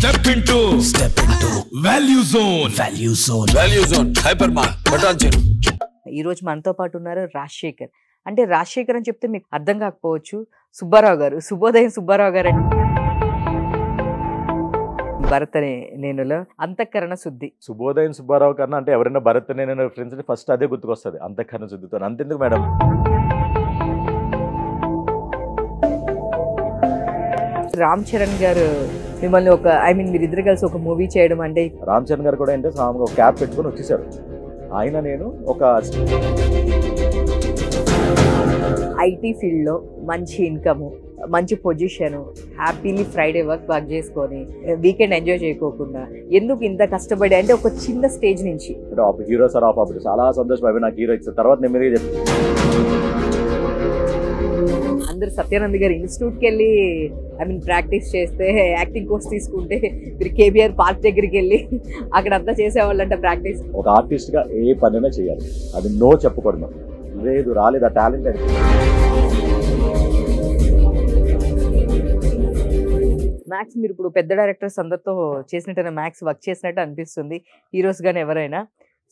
Step into Value Zone. Value Zone. Hypermart. Button. ఈ రోజు మనతో పాటు ఉన్నారు రాజశేఖర్. అంటే రాజశేఖర్ అని చెప్తే మీకు అర్థం కాకపోవచ్చు, సుబ్బారావు గారు, శుభోదయం సుబ్బారావు గారు అంటే భరత్ అనే నేనులో అంతఃకరణ శుద్ధి. శుభోదయం సుబ్బారావు కన్నా అంటే ఎవరైనా భరత్ నేను ఫ్రెండ్స్ ఫస్ట్ అదే గుర్తుకొస్తుంది, అంతఃకరణ శుద్ధితో. అంతెందుకు మేడం, రామ్ చరణ్ గారు మిమ్మల్ని ఒక మీరిద్దరు కలిసి ఒక మూవీ చేయడం అంటే, రామ్ చరణ్ గారు కూడా ఏంటంటే ఒక క్యాప్ పెట్టుకొని వచ్చేసారు. ఆయన నేను ఒక ఐటీ ఫీల్డ్లో మంచి ఇన్కమ్, మంచి పొజిషన్, హ్యాపీలీ ఫ్రైడే వర్క్ చేసుకొని వీకెండ్ ఎంజాయ్ చేయకోకుండా ఎందుకు ఇంత కష్టపడి అంటే ఒక చిన్న స్టేజ్ నుంచి హీరో సార్ ఆఫ్ అప్పుడు చాలా సంతోషం అవి నాకు హీరో ఇచ్చారు. తర్వాత నెమ్మదిగా చెప్పి అందరు సత్యానంద్ గారు ఇన్స్టిట్యూట్కి వెళ్ళి ప్రాక్టీస్ చేస్తే, యాక్టింగ్ కోర్స్ తీసుకుంటే మీరు కేబీఆర్ పార్క్ దగ్గరికి వెళ్ళి అక్కడ అంతా చేసేవాళ్ళంట ప్రాక్టీస్. ఒక ఆర్టిస్ట్ గా ఏ పనైనా చేయాలి, అది నో చెప్పకూడదు. లేదు రాలేదు ఆ టాలెంట్ అని. మ్యాక్స్ మీరు ఇప్పుడు పెద్ద డైరెక్టర్స్ అందరితో చేసినట్టు మ్యాక్స్ వర్క్ చేసినట్టు అనిపిస్తుంది, హీరోస్ గానీ ఎవరైనా.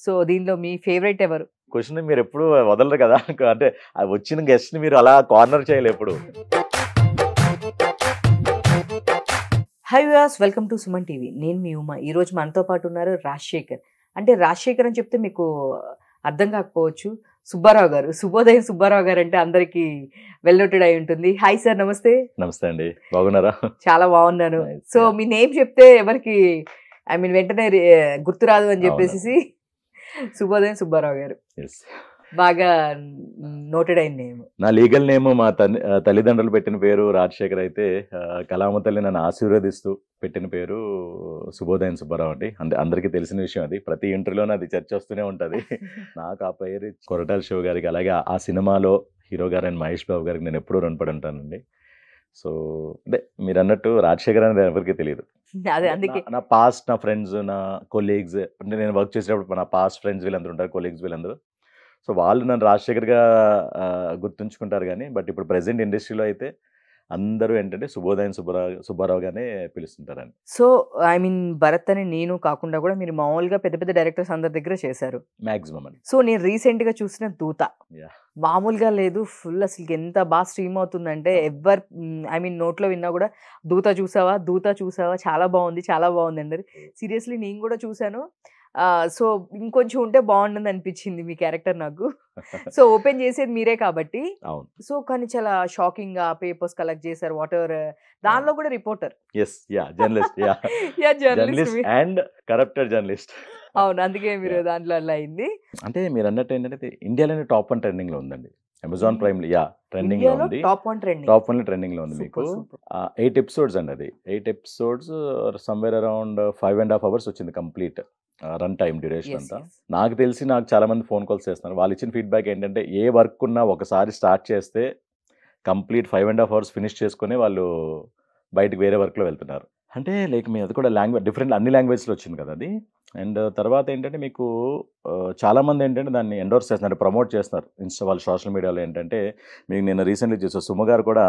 సో దీనిలో మీ ఫేవరెట్ ఎవరు? క్వశ్చన్ మీరు ఎప్పుడు వదలరు కదా, అంటే వచ్చిన గెస్ట్ ని మీరు అలా కార్నర్ చేయలేదు ఎప్పుడు. High viewers, welcome to Suman TV. నేను మీ ఉమా. ఈ రోజు మనతో పాటు ఉన్నారు రాజశేఖర్. అంటే రాజశేఖర్ అని చెప్తే మీకు అర్థం కాకపోవచ్చు, సుబ్బారావు గారు, శుభోదయం సుబ్బారావు గారు అంటే అందరికి వెల్నోటెడ్ అయి ఉంటుంది. హాయ్ సార్, నమస్తే. నమస్తే అండి, బాగున్నారా? చాలా బాగున్నాను. సో మీ నేమ్ చెప్తే ఎవరికి వెంటనే గుర్తురాదు అని చెప్పేసి శుభోదయం సుబ్బారావు గారు బాగా నోటెడ్ అయిన నేమ్. నా లీగల్ నేమ్ మా తల్లిదండ్రులు పెట్టిన పేరు రాజశేఖర్ అయితే, కళామ తల్లి నన్ను ఆశీర్వదిస్తూ పెట్టిన పేరు శుభోదయం సుబ్బారావు అండి. అందరికీ తెలిసిన విషయం అది, ప్రతి ఇంటర్వ్యూలోనే అది చర్చ వస్తూనే ఉంటుంది. నాకు ఆ పేరు కొరటాల శివ గారికి, అలాగే ఆ సినిమాలో హీరో గారు అండ్ మహేష్ బాబు గారికి నేను ఎప్పుడూ రుణపడి ఉంటానండి. సో అంటే మీరు అన్నట్టు రాజశేఖర్ అనేది ఎవరికి తెలియదు. నా పాస్ట్, నా ఫ్రెండ్స్, నా కొలీగ్స్, అంటే నేను వర్క్ చేసేటప్పుడు నా పాస్ట్ ఫ్రెండ్స్ వీళ్ళందరూ ఉంటారు, కొలీగ్స్ వీళ్ళందరూ. సో వాళ్ళు నన్ను రాజశేఖర్గా గుర్తుంచుకుంటారు. కానీ బట్ ఇప్పుడు ప్రెసెంట్ ఇండస్ట్రీలో అయితే అందరూ ఏంటంటే శుభోదయం సుబ్బారావుగానే పిలుస్తుంటారండి. సో భరత్ అని నేను కాకుండా కూడా మీరు మామూలుగా పెద్ద పెద్ద డైరెక్టర్స్ అందరి దగ్గర చేశారు మాక్సిమం అండి. సో నేను రీసెంట్ గా చూసిన దూత మామూలుగా లేదు, ఫుల్ అసలు ఎంత బాగా స్ట్రీమ్ అవుతుందంటే ఎవరు నోట్లో విన్నా కూడా దూత చూసావా చాలా బాగుంది, చాలా బాగుంది అండి. సీరియస్లీ నేను కూడా చూసాను. సో ఇంకొంచెం ఉంటే బాగుంటుంది అనిపించింది మీ క్యారెక్టర్ నాకు. సో ఓపెన్ చేసేది మీరే కాబట్టి. సో కానీ చాలా షాకింగ్ గా పేపర్స్ కలెక్ట్ చేశారు, వాట్ ఎవర్. దానిలో కూడా reporter, journalist and corrupted journalist. అవును, అందుకే మీరు దాంట్లో అలా అయింది. అంటే మీరు అన్నట్టు ఏంటంటే ఇండియాలోనే టాప్ 1 ట్రెండింగ్ లో ఉందండి, అమెజాన్ ప్రైమ్ ట్రెండింగ్ లో ఉంది, టాప్ 1 ట్రెండింగ్ లో ఉంది. మీకు 8 ఎపిసోడ్స్ అండి, అది 8 ఎపిసోడ్స్ సమ్వేర్ అరౌండ్ 5.5 hours వచ్చింది కంప్లీట్ రన్ టైం డ్యూరేషన్ అంతా. నాకు తెలిసి నాకు చాలా మంది ఫోన్ కాల్స్ చేస్తున్నారు, వాళ్ళు ఇచ్చిన ఫీడ్బ్యాక్ ఏంటంటే ఏ వర్క్ ఉన్నా ఒకసారి స్టార్ట్ చేస్తే కంప్లీట్ 5.5 hours ఫినిష్ చేసుకుని వాళ్ళు బయటకు వేరే వర్క్లో వెళ్తున్నారు. అంటే లైక్ మీ అది కూడా లాంగ్వేజ్ డిఫరెంట్, అన్ని లాంగ్వేజ్లో వచ్చింది కదా అది. అండ్ తర్వాత ఏంటంటే మీకు చాలామంది ఏంటంటే దాన్ని ఎండోర్స్ చేస్తున్నారు, ప్రమోట్ చేస్తున్నారు వాళ్ళ సోషల్ మీడియాలో. ఏంటంటే మీకు నేను రీసెంట్లీ చూసాను, సుమగారు కూడా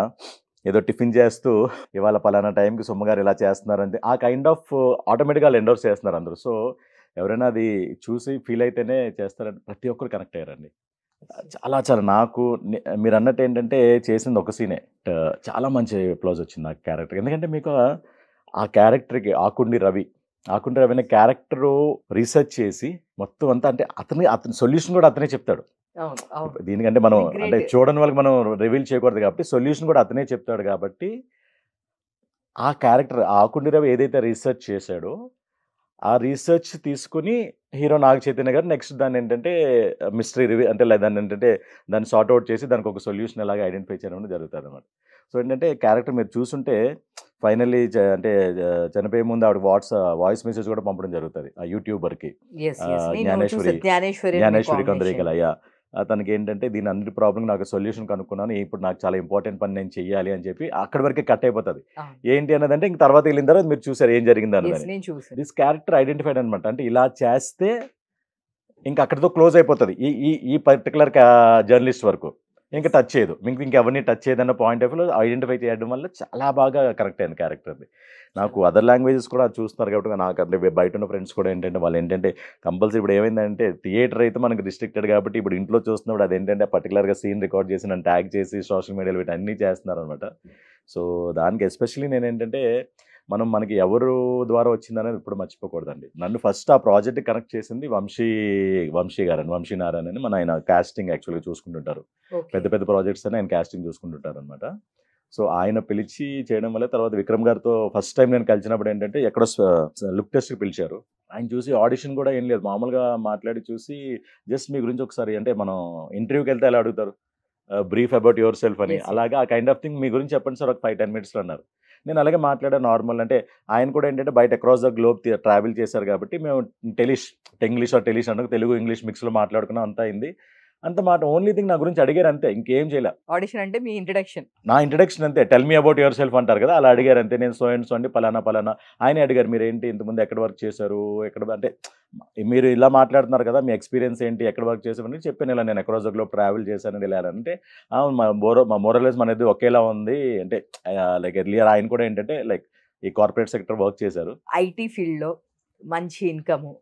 ఏదో టిఫిన్ చేస్తూ ఇవాళ పలానా టైంకి సుమ్మగారు ఇలా చేస్తున్నారు అంటే ఆ కైండ్ ఆఫ్ ఆటోమేటిక్గా ఎండోర్స్ చేస్తున్నారు అందరూ. సో ఎవరైనా అది చూసి ఫీల్ అయితేనే చేస్తారంటే ప్రతి ఒక్కరు కనెక్ట్ అయ్యారండి. చాలా నాకు మీరు అన్నట్టు ఏంటంటే చేసింది ఒక సీనే, చాలా మంచి అప్లాజ్ వచ్చింది నాకు క్యారెక్టర్. ఎందుకంటే మీకు ఆ క్యారెక్టర్కి ఆకుండి రవి అనే క్యారెక్టరు రీసెర్చ్ చేసి మొత్తం అంతా, అంటే అతని సొల్యూషన్ కూడా అతనే చెప్తాడు. దీనికంటే మనం అంటే చూడని వాళ్ళకి మనం రివీల్ చేయకూడదు కాబట్టి సొల్యూషన్ కూడా అతనే చెప్తాడు. కాబట్టి ఆ క్యారెక్టర్ ఆకుండి రవి ఏదైతే రీసెర్చ్ చేశాడో ఆ రీసెర్చ్ తీసుకుని హీరో నాగ చైతన్య గారు నెక్స్ట్ దాన్ని ఏంటంటే మిస్టరీ రివీ అంటే దాన్ని ఏంటంటే దాన్ని సార్ట్అవుట్ చేసి దానికి ఒక సొల్యూషన్ ఎలాగా ఐడెంటిఫై చేయడం జరుగుతుంది అనమాట. సో ఏంటంటే క్యారెక్టర్ మీరు చూసుంటే ఫైనల్లీ అంటే చనిపోయే ముందు ఆవిడ వాయిస్ మెసేజ్ కూడా పంపడం జరుగుతుంది ఆ యూట్యూబర్కి, జ్ఞానేశ్వరి కొందరికలయ్య. తనకి ఏంటంటే దీని అందరి ప్రాబ్లం నాకు సొల్యూషన్ కనుక్కున్నాను, ఇప్పుడు నాకు చాలా ఇంపార్టెంట్ పని నేను చెయ్యాలి అని చెప్పి అక్కడి వరకే కట్ అయిపోతుంది. ఏంటి అన్నదంటే ఇంక తర్వాత వెళ్ళిన తర్వాత మీరు చూసారు ఏం జరిగింది అన్నది. దిస్ క్యారెక్టర్ ఐడెంటిఫైడ్ అనమాట. అంటే ఇలా చేస్తే ఇంకా అక్కడితో క్లోజ్ అయిపోతుంది ఈ పర్టికులర్ జర్నలిస్ట్ వరకు. ఇంకా టచ్ చేయదు, మీకు ఇంకెవరిని టచ్ చేయదన్న పాయింట్ ఆఫ్ వ్యూలో ఐడెంటిఫై చేయడం వల్ల చాలా బాగా కరెక్ట్ అయింది క్యారెక్టర్ది. నాకు అదర్ లాంగ్వేజెస్ కూడా చూస్తున్నారు కాబట్టి నాకు అంటే బయట ఉన్న ఫ్రెండ్స్ కూడా ఏంటంటే వాళ్ళు ఏంటంటే కంపల్సరీ ఇప్పుడు ఏమైందంటే థియేటర్ అయితే మనకు రిస్ట్రిక్టెడ్ కాబట్టి ఇప్పుడు ఇంట్లో చూస్తున్నప్పుడు అదేంటంటే పర్టికులర్గా సీన్ రికార్డ్ చేసి నన్ను ట్యాగ్ చేసి సోషల్ మీడియాలో పెట్టి అన్నీ చేస్తున్నారు అనమాట. సో దానికి ఎస్పెషల్లీ నేను ఏంటంటే మనకి ఎవరు ద్వారా వచ్చిందనేది ఇప్పుడు మర్చిపోకూడదండి. నన్ను ఫస్ట్ ఆ ప్రాజెక్ట్ కనెక్ట్ చేసింది వంశీ గారని, వంశీ నారాయణ అని మన ఆయన కాస్టింగ్ యాక్చువల్గా చూసుకుంటుంటారు. పెద్ద పెద్ద ప్రాజెక్ట్స్ అని ఆయన కాస్టింగ్ చూసుకుంటుంటారు అనమాట. సో ఆయన పిలిచి చేయడం వల్ల తర్వాత విక్రమ్ గారితో ఫస్ట్ టైం నేను కలిసినప్పుడు ఏంటంటే ఎక్కడో లుక్ టెస్ట్కి పిలిచారు. ఆయన చూసి ఆడిషన్ కూడా ఏం లేదు, మామూలుగా మాట్లాడి చూసి జస్ట్ మీ గురించి ఒకసారి అంటే మనం ఇంటర్వ్యూకి వెళ్తే ఎలా అడుగుతారు బ్రీఫ్ అబౌట్ యువర్ సెల్ఫ్ అని, అలాగా ఆ కైండ్ ఆఫ్ థింగ్ మీ గురించి చెప్పండి సార్ ఒక 5-10 minutesలో అన్నారు. నేను అలాగే మాట్లాడాను నార్మల్. అంటే ఆయన కూడా ఏంటంటే బయట అక్రాస్ ద గ్లోబ్ ట్రావెల్ చేశారు కాబట్టి మేము టెంగ్లీష్ ఆర్ టెలిష్ అన్న తెలుగు ఇంగ్లీష్ మిక్స్లో మాట్లాడుకున్నాం, అంతా అయింది. అంత మాట ఓన్లీ థింగ్ నా గురించి అడిగారు అంతే, ఇంకేం చేయలే. ఆడిషన్ అంటే మీ ఇంట్రడక్షన్, నా ఇంట్రడక్షన్ అంతే, tell me about your self అంటారు కదా, అలా అడిగారు అంతే. నేను సో అండ్ సో అండి పలానా పలానా. ఆయన అడిగారు మీరు ఏంటి ఇంతకుముందు ఎక్కడ వర్క్ చేశారు, ఎక్కడ అంటే మీరు ఇలా మాట్లాడుతున్నారు కదా మీ ఎక్స్పీరియన్స్ ఏంటి, ఎక్కడ వర్క్ చేసామని చెప్పాను. ఇలా నేను అక్రాస్ ద గ్లోబ్ ట్రావెల్ చేశాను ఇలా అంటే మా మోరలెస్ మనది ఒకేలా ఉంది అంటే లైక్ ఎర్లియర్ ఆయన కూడా ఏంటంటే లైక్ ఈ కార్పొరేట్ సెక్టర్ వర్క్ చేశారు. ఐటీ ఫీల్డ్లో మంచి ఇన్కము,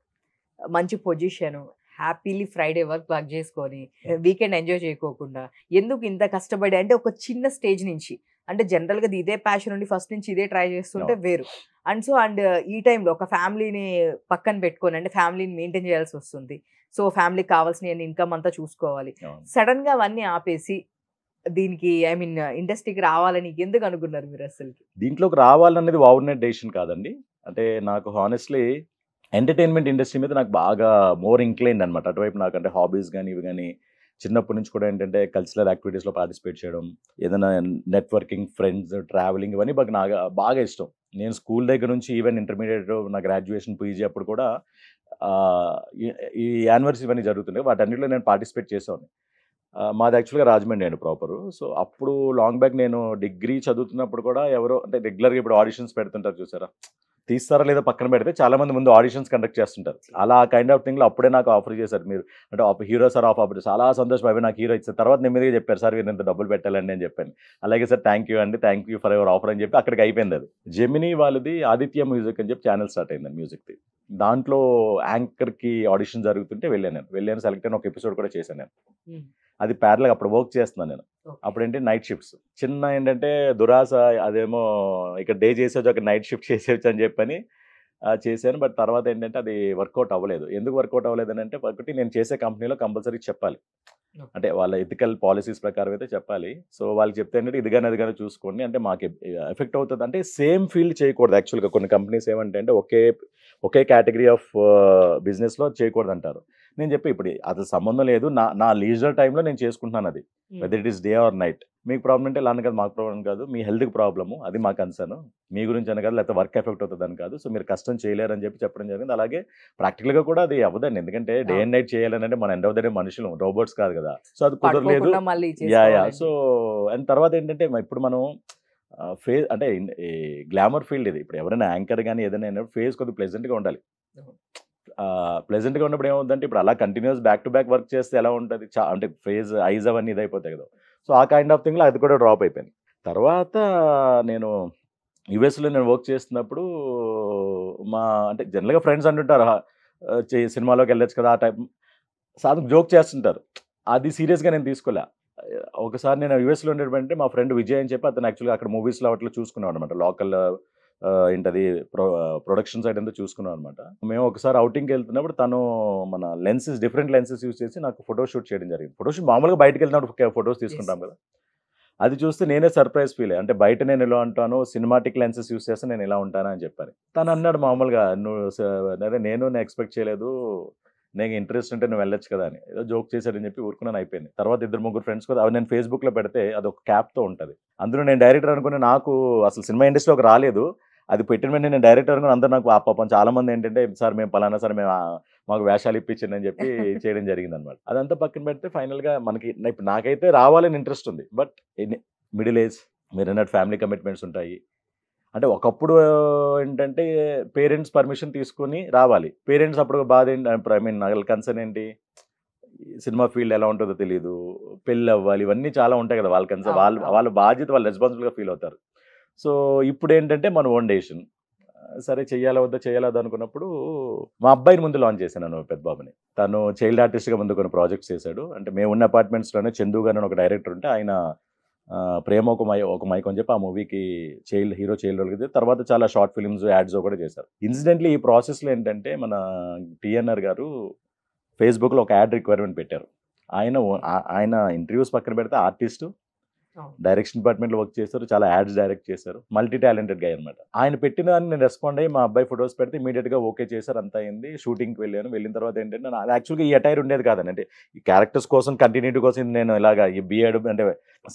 మంచి పొజిషను, హ్యాపీలీ ఫ్రైడే వర్క్ చేసుకొని వీకెండ్ ఎంజాయ్ చేయకోకుండా ఎందుకు ఇంత కష్టపడి, అంటే ఒక చిన్న స్టేజ్ నుంచి అంటే జనరల్గా ఇదే ప్యాషన్ ఉండి ఫస్ట్ నుంచి ఇదే ట్రై చేస్తుంటే వేరు. అండ్ ఈ టైంలో ఒక ఫ్యామిలీని పక్కన పెట్టుకొని అంటే ఫ్యామిలీని మెయింటైన్ చేయాల్సి వస్తుంది. సో ఫ్యామిలీకి కావాల్సిన ఇన్కమ్ అంతా చూసుకోవాలి. సడన్గా అవన్నీ ఆపేసి దీనికి ఇండస్ట్రీకి రావాలని ఎందుకు అనుకున్నారు మీరు? అసలు దీంట్లోకి రావాలనేది ఓవర్నైట్ డెసిషన్ కాదండి. అంటే నాకు హానెస్ట్లీ ఎంటర్టైన్మెంట్ ఇండస్ట్రీ మీద నాకు బాగా మోర్ ఇంక్లైన్డ్ అనమాట. అటువైపు నాకు అంటే హాబీస్ కానీ ఇవి కానీ చిన్నప్పటి నుంచి కూడా ఏంటంటే కల్చరల్ యాక్టివిటీస్లో పార్టిసిపేట్ చేయడం, ఏదైనా నెట్వర్కింగ్, ఫ్రెండ్స్, ట్రావెలింగ్ ఇవన్నీ నాకు బాగా ఇష్టం. నేను స్కూల్ దగ్గర నుంచి ఈవెన్ ఇంటర్మీడియట్ నా గ్రాడ్యుయేషన్ పీజీ అప్పుడు కూడా ఈ యానివర్సరీ ఇవన్నీ జరుగుతుండే వాటన్నిటిలో నేను పార్టిసిపేట్ చేసేవాడిని. మాది యాక్చువల్గా రాజమండ్రి అండి ప్రాపరు. సో అప్పుడు లాంగ్ బ్యాక్ నేను డిగ్రీ చదువుతున్నప్పుడు కూడా ఎవరో అంటే రెగ్యులర్గా ఇప్పుడు ఆడిషన్స్ పెడుతుంటారు చూసారా, తీస్తారా లేదా పక్కన పెడితే చాలామంది ముందు ఆడిషన్స్ కండక్ట్ చేస్తుంటారు. అలా కైండ్ ఆఫ్ థింగ్లో అప్పుడే నాకు ఆఫర్ చేశారు మీరు అంటే హీరో సార్ ఆఫర్ చాలా సంతోషం అవి నాకు హీరో ఇచ్చారు. తర్వాత నెమ్మదిగా చెప్పారు సార్ మీరు ఇంత డబ్బులు పెట్టాలండి అని చెప్పాను. అలాగే సార్ థ్యాంక్ యూ అండి, thank you for your offer అని చెప్పి అక్కడికి అయిపోయింది. అది జెమినీ వాళ్ళది ఆదిత్య మ్యూజిక్ అని చెప్పి ఛానల్ స్టార్ట్ అయిందండి మ్యూజిక్ది. దాంట్లో యాంకర్కి ఆడిషన్ జరుగుతుంటే వెళ్ళాను సెలెక్ట్ అయిన ఒక ఎపిసోడ్ కూడా చేశాను నేను. అది ప్యారల్గా అప్పుడు వర్క్ చేస్తున్నాను నేను. అప్పుడు ఏంటి నైట్ షిఫ్ట్స్ చిన్న ఏంటంటే దురాస, అదేమో ఇక్కడ డే చేసేవచ్చు అక్కడ నైట్ షిఫ్ట్ చేసేవచ్చు అని చెప్పని చేశాను. బట్ తర్వాత ఏంటంటే అది వర్కౌట్ అవ్వలేదు. ఎందుకు వర్కౌట్ అవ్వలేదు అని అంటే ఒకటి నేను చేసే కంపెనీలో కంపల్సరీ చెప్పాలి, అంటే వాళ్ళ ఎథికల్ పాలసీస్ ప్రకారం అయితే చెప్పాలి. సో వాళ్ళకి చెప్తే ఏంటంటే ఇదిగానే చూసుకోండి అంటే మాకు ఎఫెక్ట్ అవుతుంది. అంటే సేమ్ ఫీల్డ్ చేయకూడదు యాక్చువల్గా. కొన్ని కంపెనీస్ ఏమంటే అంటే ఒకే కేటగిరీ ఆఫ్ బిజినెస్లో చేయకూడదు అంటారు. నేను చెప్పి ఇప్పుడు అది సంబంధం లేదు, నా లీజర్ టైంలో నేను చేసుకుంటున్నాను. అది whether it is day or night. మీకు ప్రాబ్లం అంటే లాన్ కాదు, మాకు ప్రాబ్లం కాదు, మీ హెల్త్కి ప్రాబ్లము, అది మా కన్సర్న్. మీ గురించి అని కాదు, లేకపోతే వర్క్ ఎఫెక్ట్ అవుతుంది అని కాదు. సో మీరు కష్టం చేయలేరని చెప్పడం జరిగింది. అలాగే ప్రాక్టికల్గా కూడా అది అవ్వదండి, ఎందుకంటే డే అండ్ నైట్ చేయాలని అంటే మన ఎండ్ ఆఫ్ ద డే మనుషులు, రోబోట్స్ కాదు కదా. సో అది కుదరలేదు. సో అండ్ తర్వాత ఏంటంటే ఇప్పుడు మనం ఫేస్ అంటే గ్లామర్ ఫీల్డ్ ఇది. ఇప్పుడు ఎవరైనా యాంకర్ కానీ ఏదైనా ఫేస్ కొద్దిగా ప్లెజెంట్గా ఉండాలి. ప్లెజెంట్గా ఉన్నప్పుడు ఏమవుతుందంటే ఇప్పుడు అలా continuous back to back work చేస్తే ఎలా ఉంటుంది, అంటే ఫేస్ ఐజ్ అవన్నీ ఇదైపోతాయి కదా. సో ఆ కైండ్ ఆఫ్ థింగ్లో అది కూడా డ్రాప్ అయిపోయింది. తర్వాత నేను యుఎస్లో నేను వర్క్ చేస్తున్నప్పుడు అంటే జనరల్గా ఫ్రెండ్స్ అంటుంటారు సినిమాలోకి వెళ్ళొచ్చు కదా ఆ టైప్ సాధన జోక్ చేస్తుంటారు. అది సీరియస్గా నేను తీసుకోలే. ఒకసారి నేను యుఎస్లో ఉండేటంటే మా ఫ్రెండ్ విజయ్ అని చెప్పి అతను యాక్చువల్గా అక్కడ మూవీస్లో అట్లా చూసుకున్నాం అనమాట. లోకల్ ఏంటది ప్రొడక్షన్ సైడ్ అంతా చూసుకున్నాం అనమాట. మేము ఒకసారి అవుటింగ్కి వెళ్తున్నప్పుడు తను మన డిఫరెంట్ లెన్సెస్ యూస్ చేసి నాకు ఫోటో షూట్ చేయడం జరిగింది. ఫోటోషూట్ మామూలుగా బయటకు వెళ్తున్నప్పుడు ఫొటోస్ తీసుకుంటాం కదా, అది చూస్తే నేనే సర్ప్రైజ్ ఫీల్ అయ్యి, అంటే బయట నేను ఎలా ఉంటాను సినిమాటిక్ లెన్సెస్ యూస్ చేస్తే నేను ఎలా ఉంటాను అని చెప్పాను. తను అన్నాడు మామూలుగా అదే నేను ఎక్స్పెక్ట్ చేయలేదు, నేను ఇంట్రెస్ట్ ఉంటే నువ్వు వెళ్ళొచ్చు కదా అని ఏదో జోక్ చేశాడని చెప్పి ఊరుకున్నాను. అయిపోయింది. తర్వాత 2-3 ఫ్రెండ్స్ కూడా అవి నేను ఫేస్బుక్లో పెడితే అది ఒక క్యాప్తో ఉంటుంది. అందులో నేను డైరెక్టర్ అనుకుని నాకు అసలు సినిమా ఇండస్ట్రీలోకి రాలేదు. అది పెట్టిన వెంటనే నేను డైరెక్టర్ అనుకుని అందరూ నాకు పాపం చాలామంది ఏంటంటే సార్ మేము పలానా సార్ మేము మాకు వేషాలు ఇప్పించండి అని చెప్పి చేయడం జరిగింది అనమాట. అదంతా పక్కన పెడితే ఫైనల్గా మనకి ఇప్పుడు నాకైతే రావాలని ఇంట్రెస్ట్ ఉంది. బట్ మిడిల్ ఏజ్ మీరు అన్నట్టు ఫ్యామిలీ కమిట్మెంట్స్ ఉంటాయి. అంటే ఒకప్పుడు ఏంటంటే పేరెంట్స్ పర్మిషన్ తీసుకొని రావాలి. పేరెంట్స్ అప్పుడు బాధ ఏంటి, ఐ మీన్ నా కన్సర్న్ ఏంటి, సినిమా ఫీల్డ్ ఎలా ఉంటుందో తెలియదు, పెళ్ళి అవ్వాలి, ఇవన్నీ చాలా ఉంటాయి కదా వాళ్ళకి. వాళ్ళ బాధ్యత, వాళ్ళ రెస్పాన్సిబుల్గా ఫీల్ అవుతారు. సో ఇప్పుడు ఏంటంటే మన ఓన్ డెసిషన్. సరే చెయ్యాలా వద్దా అనుకున్నప్పుడు మా అబ్బాయిని ముందు లాంచ్ చేశాను పెద్ద బాబుని. తను చైల్డ్ ఆర్టిస్ట్గా ముందు కొన్ని ప్రాజెక్ట్స్ చేశాడు. అంటే మేము ఉన్న అపార్ట్మెంట్స్లోనే చందు గారు ఒక డైరెక్టర్ ఉంటే ఆయన ప్రేమ ఒక మైక్ అని చెప్పి ఆ మూవీకి హీరో చైల్డ్ రోల్కి, తర్వాత చాలా షార్ట్ ఫిల్మ్స్, యాడ్స్ కూడా చేశారు. ఇన్సిడెంట్లీ ఈ ప్రాసెస్లో ఏంటంటే మన టీఎన్ఆర్ గారు ఫేస్బుక్లో ఒక యాడ్ రిక్వైర్మెంట్ పెట్టారు. ఆయన ఇంటర్వ్యూస్ పక్కన పెడితే ఆర్టిస్టు, డైరెక్షన్ డిపార్ట్మెంట్లో వర్క్ చేశారు, చాలా యాడ్స్ డైరెక్ట్ చేశారు, మల్టీ టాలెంటెడ్ గా అనమాట. ఆయన పెట్టిన దాన్ని నేను రెస్పాండ్ అయ్యి మా అబ్బాయి ఫొటోస్ పెడితే ఇమీడియట్గా ఓకే చేశారు, అంతా అయింది. షూటింగ్కి వెళ్ళిన తర్వాత ఏంటంటే అది యాక్చువల్గా ఈ అటైర్ ఉండేది కాదండి. అంటే ఈ క్యారెక్టర్స్ కోసం, కంటిన్యూటీ కోసం నేను ఇలాగా ఈ బియర్డ్ అంటే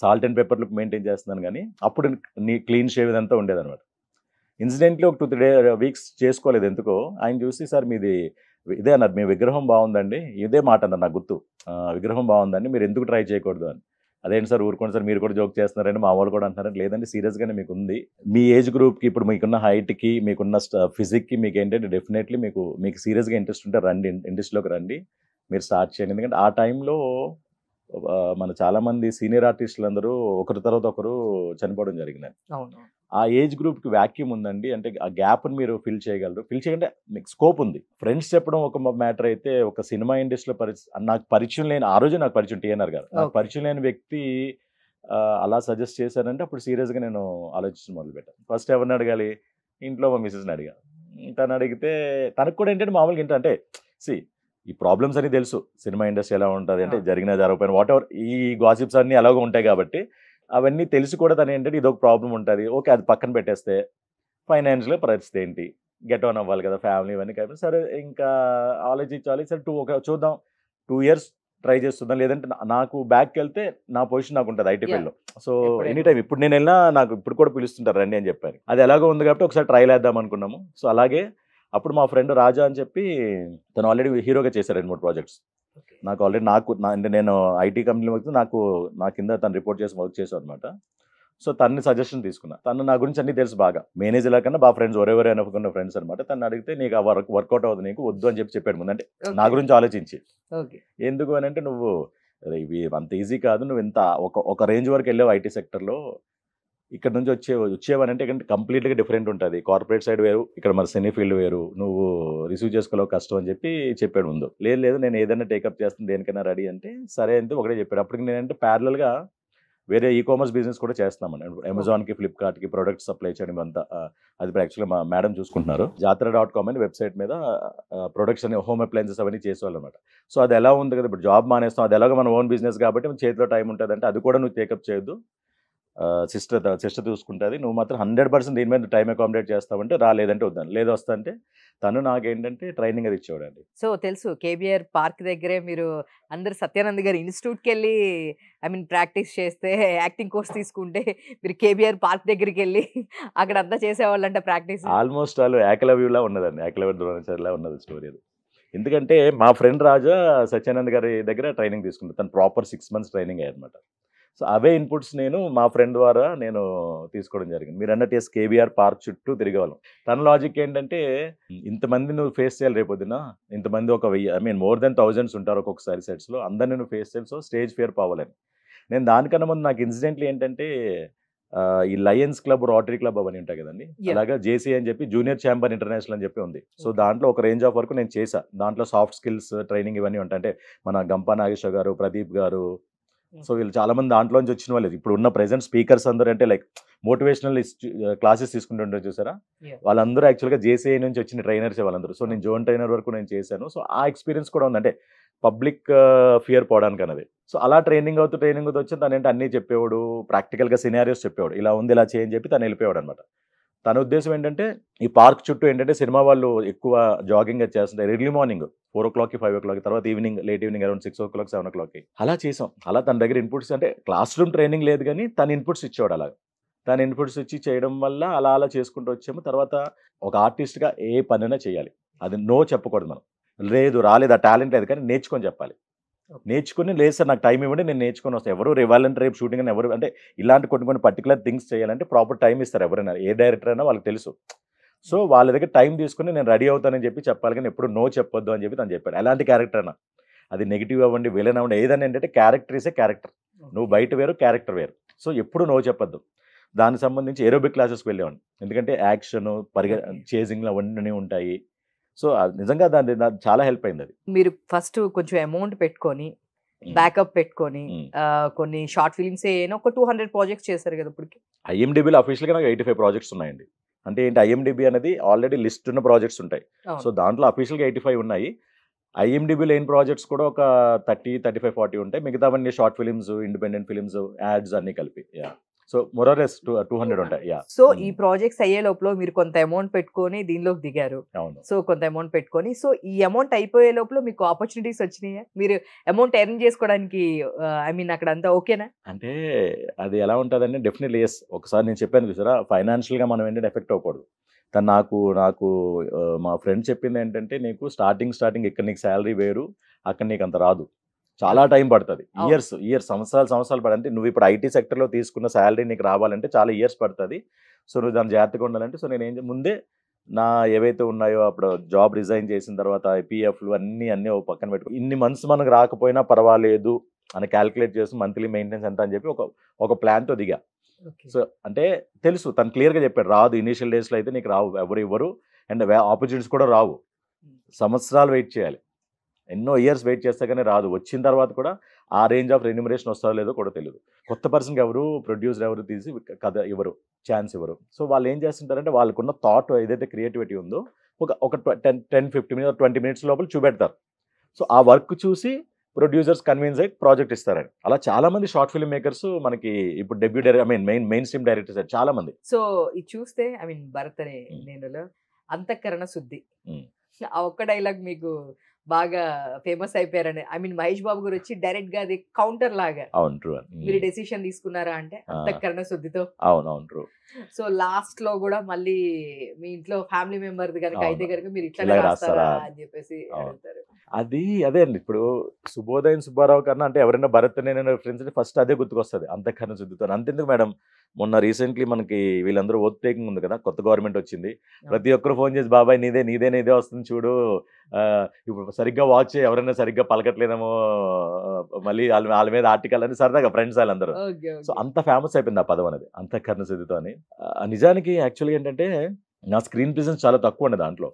salt and pepper look maintain చేస్తున్నాను, కానీ అప్పుడు నీ క్లీన్ షేవ్ ఇదంతా ఉండేదన్నమాట. ఇన్సిడెంట్లీ ఒక 2-3 వీక్స్ చేసుకోలేదు. ఎందుకో ఆయన చూసి, సార్ మీది ఇదే అన్నారు, మీ విగ్రహం బాగుందండి, ఇదే మాట అన్నారు నాకు గుర్తు, విగ్రహం బాగుందండి, మీరు ఎందుకు ట్రై చేయకూడదు అని. అదేంటి సార్ ఊరుకోండి సార్, మీరు కూడా జోక్ చేస్తున్నారండి, మా వాళ్ళు కూడా అంటున్నారండి. లేదండి సీరియస్గానే మీకు ఉంది, మీ ఏజ్ గ్రూప్కి, ఇప్పుడు మీకున్న హైట్కి, మీకున్న ఫిజిక్కి మీకు ఏంటంటే డెఫినెట్లీ మీకు సీరియస్గా ఇంట్రెస్ట్ ఉంటే రండి, ఇండస్ట్రీలోకి రండి, మీరు స్టార్ట్ చేయండి. ఎందుకంటే ఆ టైంలో మన చాలామంది సీనియర్ ఆర్టిస్టులు అందరూ ఒకరి తర్వాత ఒకరు చనిపోవడం జరిగింది. ఆ ఏజ్ గ్రూప్కి వ్యాక్యూమ్ ఉందండి, అంటే ఆ గ్యాప్ని మీరు ఫిల్ చేయాలంటే మీకు స్కోప్ ఉంది. ఫ్రెండ్స్ చెప్పడం ఒక మ్యాటర్ అయితే, ఒక సినిమా ఇండస్ట్రీలో నాకు పరిచయం లేని, ఆ రోజే నాకు పరిచయం టీఎన్ఆర్ గారు, నాకు పరిచయం లేని వ్యక్తి అలా సజెస్ట్ చేశారంటే అప్పుడు సీరియస్గా నేను ఆలోచించడం మొదలుపెట్టాను. ఫస్ట్ ఎవరిని అడగాలి, ఇంట్లో మా మిసెస్ని అడిగాను. తను అడిగితే తనకు కూడా ఏంటంటే మామూలుగా ఏంటంటే ఈ ప్రాబ్లమ్స్ అని తెలుసు, సినిమా ఇండస్ట్రీ ఎలా ఉంటుంది అంటే జరగకపోయినా వాట్ ఎవర్ ఈ గాసిప్స్ అన్నీ అలాగే ఉంటాయి కాబట్టి అవన్నీ తెలిసి కూడా తను ఏంటంటే ఇదొక ప్రాబ్లం ఉంటుంది, ఓకే అది పక్కన పెట్టేస్తే ఫైనాన్షియల్గా పరిస్థితి ఏంటి, గెట్ ఆన్ అవ్వాలి కదా ఫ్యామిలీ ఇవన్నీ కాబట్టి, సరే ఇంకా ఆలోచించాలి, సరే చూద్దాం 2 years ట్రై చేస్తుందాం, లేదంటే నాకు బ్యాక్కి వెళ్తే నా పొజిషన్ నాకు ఉంటుంది ఐటీ ఫీల్డ్లో. సో ఎనీ టైం ఇప్పుడు నేను వెళ్ళినా నాకు ఇప్పుడు కూడా పిలుస్తుంటారు రండి అని చెప్పారు. అది ఎలాగో ఉంది కాబట్టి ఒకసారి ట్రై వేద్దాం అనుకున్నాము. సో అలాగే అప్పుడు మా ఫ్రెండ్ రాజా అని చెప్పి తను ఆల్రెడీ హీరోగా చేశారు 2-3 ప్రాజెక్ట్స్. నాకు ఆల్రెడీ అంటే నేను ఐటీ కంపెనీలో వర్క్, నా కింద తను రిపోర్ట్ చేసి వర్క్ చేశాను అనమాట. సో తన్ని సజెషన్ తీసుకున్నా. తను నా గురించి అన్ని తెలుసు బాగా, మేనేజర్ కన్నా బాగా ఫ్రెండ్స్, ఒరేవరే అనుకున్న ఫ్రెండ్స్ అనమాట. తను అడిగితే నీకు ఆ వర్కౌట్ అవుతుంది, నీకు వద్దు అని చెప్పాడు ముందు. అంటే నా గురించి ఆలోచించి, ఎందుకు అని అంటే నువ్వు ఇవి అంత ఈజీ కాదు, నువ్వు ఇంత ఒక రేంజ్ వరకు వెళ్ళావు ఐటీ సెక్టర్లో, ఇక్కడ నుంచి వచ్చేవనంటే ఇక్కడ కంప్లీట్గా డిఫరెంట్ ఉంటుంది, కార్పొరేట్ సైడ్ వేరు, ఇక్కడ మన సినీ ఫీల్డ్ వేరు, నువ్వు రిసీవ్ చేసుకోలేవు, కష్టం అని చెప్పాడు ముందు. లేదు నేను ఏదైనా టేకప్ చేస్తాను, దేనికైనా రెడీ అంటే సరే అంటే ఒకటే చెప్పాడు. అప్పటికి నేనంటే ప్యారలల్గా వేరే ఈకామర్స్ బిజినెస్ కూడా చేస్తున్నామని, అమెజాన్కి, ఫ్లిప్కార్ట్కి ప్రొడక్ట్ సప్లై చేయడం అంతా. అది ఇప్పుడు యాక్చువల్గా మా మేడం చూసుకుంటున్నారు. జాతర.com అని వెబ్సైట్ మీద ప్రొడక్ట్స్ అని, హోమ్ అప్లయన్సెస్ అవన్నీ చేసేవాళ్ళు అనమాట. సో అది ఎలా ఉంది కదా, ఇప్పుడు జాబ్ మానేస్తాం, అది ఎలాగో మన ఓన్ బిజినెస్ కాబట్టి చేతిలో టైం ఉంటుంది అంటే అది కూడా నువ్వు టేకప్ చేయొద్దు, సిస్టర్ చూసుకుంటుంది, నువ్వు మాత్రం 100% దీని మీద టైం అకామిడేట్ చేస్తావంటే రాలేదంటే వద్దాను, లేదు వస్తా అంటే తను నాకేంటంటే ట్రైనింగ్ అది ఇచ్చేవాడండి. సో తెలుసు కేబిఆర్ పార్క్ దగ్గరే మీరు అందరు సత్యానంద్ గారి ఇన్స్టిట్యూట్కి వెళ్ళి ప్రాక్టీస్ చేస్తే, యాక్టింగ్ కోర్స్ తీసుకుంటే మీరు కేబిఆర్ పార్క్ దగ్గరికి వెళ్ళి అక్కడ అంతా చేసేవాళ్ళు అంటే ప్రాక్టీస్. ఆల్మోస్ట్ వాళ్ళు ఏకలవ్యులా ఉన్నదండి, ఏకలవ్య ద్రోణాచార్యలా ఉన్నది స్టోరీ అది. ఎందుకంటే మా ఫ్రెండ్ రాజా సత్యానంద్ గారి దగ్గర ట్రైనింగ్ తీసుకుంటాను, తను ప్రాపర్ 6 months ట్రైనింగ్ అయ్యనమాట. సో అవే ఇన్పుట్స్ నేను మా ఫ్రెండ్ ద్వారా నేను తీసుకోవడం జరిగింది. మీరు అన్నట్టు కేబిఆర్ పార్క్ చుట్టూ తిరిగేవాళ్ళం. తన లాజిక్ ఏంటంటే, ఇంతమంది నువ్వు ఫేస్ చేయాలి రేపొద్దున, ఇంతమంది ఒక 1000 more than thousands ఉంటారు ఒక్కొక్కసారి సెట్స్లో, అందరినీ నువ్వు ఫేస్ చేయాలి, సో స్టేజ్ ఫియర్ పోవాలని. నేను దానికన్నా ముందు నాకు ఇన్సిడెంట్లీ ఏంటంటే ఈ లయన్స్ క్లబ్, రోటరీ క్లబ్ అవన్నీ ఉంటాయి కదండి, అలాగా జేసీ అని చెప్పి జూనియర్ ఛాంబర్ ఇంటర్నేషనల్ అని చెప్పి ఉంది. సో దాంట్లో ఒక రేంజ్ ఆఫ్ వరకు నేను చేశా. దాంట్లో సాఫ్ట్ స్కిల్స్ ట్రైనింగ్ ఇవన్నీ ఉంటాయి. అంటే మన గంపా నాగేశ్వర గారు, ప్రదీప్ గారు, సో వీళ్ళు చాలా మంది దాంట్లోంచి వచ్చిన వాళ్ళు. ఇప్పుడు ఉన్న ప్రెసెంట్ స్పీకర్స్ అందరూ అంటే లైక్ మోటివేషనల్ క్లాసెస్ తీసుకుంటుంటారు చూసారా, వాళ్ళందరూ యాక్చువల్గా జేసీఐ నుంచి వచ్చిన ట్రైనర్స్ వాళ్ళందరూ. సో నేను జోన్ ట్రైనర్ వరకు నేను చేశాను. సో ఆ ఎక్స్పీరియన్స్ కూడా ఉంది, అంటే పబ్లిక్ ఫియర్ పోవడానికి అన్నది. సో అలా ట్రైనింగ్ అవుతూ వచ్చి తను ఏంటి అన్నీ చెప్పేవాడు, ప్రాక్టికల్గా సినారియోస్ చెప్పేవాడు, ఇలా ఉంది ఇలా చేయని చెప్పి తను వెళ్ళిపోయాడు అనమాట. తన ఉద్దేశం ఏంటంటే ఈ పార్క్ చుట్టూ ఏంటంటే సినిమా వాళ్ళు ఎక్కువ జాగింగ్ చేస్తుంటారు, ఎర్లీ మార్నింగ్ 4 o'clock 5 o'clock, తర్వాత late evening around 6 o'clock 7 o'clock అలా చేసాం. అలా తన దగ్గర ఇన్పుట్స్, అంటే క్లాస్ రూమ్ ట్రైనింగ్ లేదు కానీ తను ఇన్పుట్స్ ఇచ్చేవాడు. అలాగా తను ఇన్పుట్స్ ఇచ్చి చేయడం వల్ల అలా చేసుకుంటూ వచ్చాము. తర్వాత ఒక ఆర్టిస్ట్గా ఏ పనైనా చేయాలి, అది నో చెప్పకూడదు. మనం రాలేదు ఆ టాలెంట్ లేదు కానీ నేర్చుకొని చెప్పాలి. నేర్చుకుని లేదు సార్ నాకు టైం ఇవ్వండి, నేను నేర్చుకొని వస్తాను. ఎవరు ఇవ్వాలంటే రేపు షూటింగ్ అని ఎవరు అంటే ఇలాంటి కొన్ని పర్టికులర్ థింగ్స్ చేయాలంటే ప్రాపర్ టైం ఇస్తారు ఎవరైనా, ఏ డైరెక్టర్ అయినా వాళ్ళకి తెలుసు. సో వాళ్ళ దగ్గర టైం తీసుకుని నేను రెడీ అవుతానని చెప్పాలి, కానీ ఎప్పుడు నో చెప్పొద్దు అని చెప్పి తను చెప్పాడు. ఎలాంటి క్యారెక్టర్ అయినా అది నెగిటివ్ అవ్వండి, విలన్ అవ్వండి, ఏదైనా ఏంటంటే క్యారెక్టర్ ఇస్ ఏ క్యారెక్టర్. నువ్వు బయట వేరు, క్యారెక్టర్ వేరు. సో ఎప్పుడు నో చెప్పొద్దు. దానికి సంబంధించి ఏరోబిక్ క్లాసెస్కి వెళ్ళేవాడిని. ఎందుకంటే యాక్షన్, చేజింగ్లు అవన్నీ ఉంటాయి. సో నిజంగా దాని చాలా హెల్ప్ అయింది అది. మీరు ఫస్ట్ కొంచెం అమౌంట్ పెట్టుకొని బ్యాకప్ పెట్టుకొని కొన్ని షార్ట్ ఫిలిమ్స్ ఏమైనా ఒక 200 ప్రాజెక్ట్స్ చేశారు కదా ఇప్పటికి. ఐఎండిబిలో అఫీషియల్గా నాకు 85 ప్రాజెక్ట్స్ ఉన్నాయండి. అంటే ఏంటి, ఐఎండిబి అనేది ఆల్రెడీ లిస్ట్ ఉన్న ప్రాజెక్ట్స్ ఉంటాయి. సో దాంట్లో అఫీషియల్గా 85 ఉన్నాయి. ఐఎండిబి లేని ప్రాజెక్ట్స్ కూడా ఒక 30, 35, 40 ఉంటాయి. మిగతావన్నీ short films, independent films, ads అన్ని కలిపి. సో మొరలెస్ 200 ఉంటాయి. సో ఈ ప్రాజెక్ట్స్ అయ్యే లోపల మీరు కొంత అమౌంట్ పెట్టుకొని దీనిలోకి దిగారు. అవును. సో కొంత అమౌంట్ పెట్టుకొని, సో ఈ అమౌంట్ అయిపోయే లోపల మీకు ఆపర్చునిటీస్ వచ్చినాయా? మీరు అమౌంట్ ఎర్న్ చేసుకోవడానికి ఐ మీన్ అక్కడ అంతా ఓకేనా? అంటే అది ఎలా ఉంటుందంటే డెఫినెట్లీ ఎస్. ఒకసారి నేను చెప్పాను చూసారా, ఫైనాన్షియల్గా మనం ఏంటంటే ఎఫెక్ట్ అవ్వకూడదు. తను నాకు మా ఫ్రెండ్ చెప్పింది ఏంటంటే, నీకు స్టార్టింగ్ ఇక్కడ నీకు శాలరీ వేరు, అక్కడ నీకు అంత రాదు, చాలా టైం పడుతుంది. ఇయర్స్ సంవత్సరాలు పడుతుంది. అంటే నువ్వు ఇప్పుడు ఐటీ సెక్టర్లో తీసుకున్న శాలరీ నీకు రావాలంటే చాలా ఇయర్స్ పడుతుంది. సో నువ్వు దాన్ని జాగ్రత్తగా ఉండాలంటే, సో నేను ముందే నా ఏవైతే ఉన్నాయో అప్పుడు జాబ్ రిజైన్ చేసిన తర్వాత పిఎఫ్లు అన్నీ ఒక పక్కన పెట్టుకో, ఇన్ని మంత్స్ మనకు రాకపోయినా పర్వాలేదు అని క్యాలిక్యులేట్ చేసి మంత్లీ మెయింటెనెన్స్ ఎంత అని చెప్పి ఒక ప్లాన్తో దిగా. సో అంటే తెలుసు, తను క్లియర్గా చెప్పాడు, రాదు ఇనీషియల్ డేస్లో అయితే నీకు రావు, ఎవరు ఇవ్వరు, అండ్ ఆపర్చునిటీస్ కూడా రావు, సంవత్సరాలు వెయిట్ చేయాలి, ఎన్నో ఇయర్స్ వెయిట్ చేస్తే కానీ రాదు. వచ్చిన తర్వాత కూడా ఆ రేంజ్ ఆఫ్ రెన్యూమరేషన్ వస్తుందో లేదో కూడా తెలియదు. కొత్త పర్సన్కి ఎవరు ప్రొడ్యూసర్ ఎవరు తీసి కథ ఇవ్వరు, ఛాన్స్ ఇవ్వరు. సో వాళ్ళు ఏం చేస్తుంటారంటే, వాళ్ళకున్న థాట్ ఏదైతే క్రియేటివిటీ ఉందో ఒక 10-15 మినిట్స్ 20 మినిట్స్ లోపల చూపెడతారు. సో ఆ వర్క్ చూసి ప్రొడ్యూసర్స్ కన్విన్స్ అయ్యి ప్రాజెక్ట్ ఇస్తారని. అలా చాలా మంది షార్ట్ ఫిల్మ్ మేకర్స్ మనకి ఇప్పుడు debut director, I mean main stream directors చాలా మంది. సో ఇది చూస్తే ఐ మీన్ భరత్ అనే నేను అంతఃకరణ శుద్ధి ఆ ఒక్క డైలాగ్ మీకు బాగా famous అయిపోయారని. I mean Mahesh Babu గారు వచ్చి డైరెక్ట్ గా అది కౌంటర్ లాగా, అవును ట్రూ, మీరు డెసిషన్ తీసుకున్నారా అంటే అంతఃకరణ శుద్ధితో. అవును ట్రూ. సో లాస్ట్ లో కూడా మళ్ళీ మీ ఇంట్లో ఫ్యామిలీ మెంబర్ కనుక అయితే కనుక మీరు ఇట్లా రాస్తారా అని చెప్పేసి అడుగుతారు. అదే అండి. ఇప్పుడు శుభోదయం సుబ్బారావు కన్నా అంటే ఎవరైనా భరత్ నేను ఫ్రెండ్స్ ఫస్ట్ అదే గుర్తుకొస్తుంది, అంతఃకరణ శుద్ధితో. అంతెందుకు మేడం, మొన్న రీసెంట్లీ మనకి వీళ్ళందరూ ఓత్ టేకింగ్ ఉంది కదా, కొత్త గవర్నమెంట్ వచ్చింది, ప్రతి ఒక్కరు ఫోన్ చేసి బాబాయ్ నీదే వస్తుంది చూడు, ఇప్పుడు సరిగ్గా వాచ్ ఎవరైనా సరిగ్గా పలకట్లేదేమో, మళ్ళీ వాళ్ళ మీద ఆర్టికల్ అని సరదాగా ఫ్రెండ్స్ వాళ్ళందరూ. సో అంత ఫేమస్ అయిపోయింది ఆ పదం అనేది, అంతఃకరణ శుద్ధితో అని. నిజానికి యాక్చువల్గా ఏంటంటే నా స్క్రీన్ ప్రెజెన్స్ చాలా తక్కువ అండి దాంట్లో,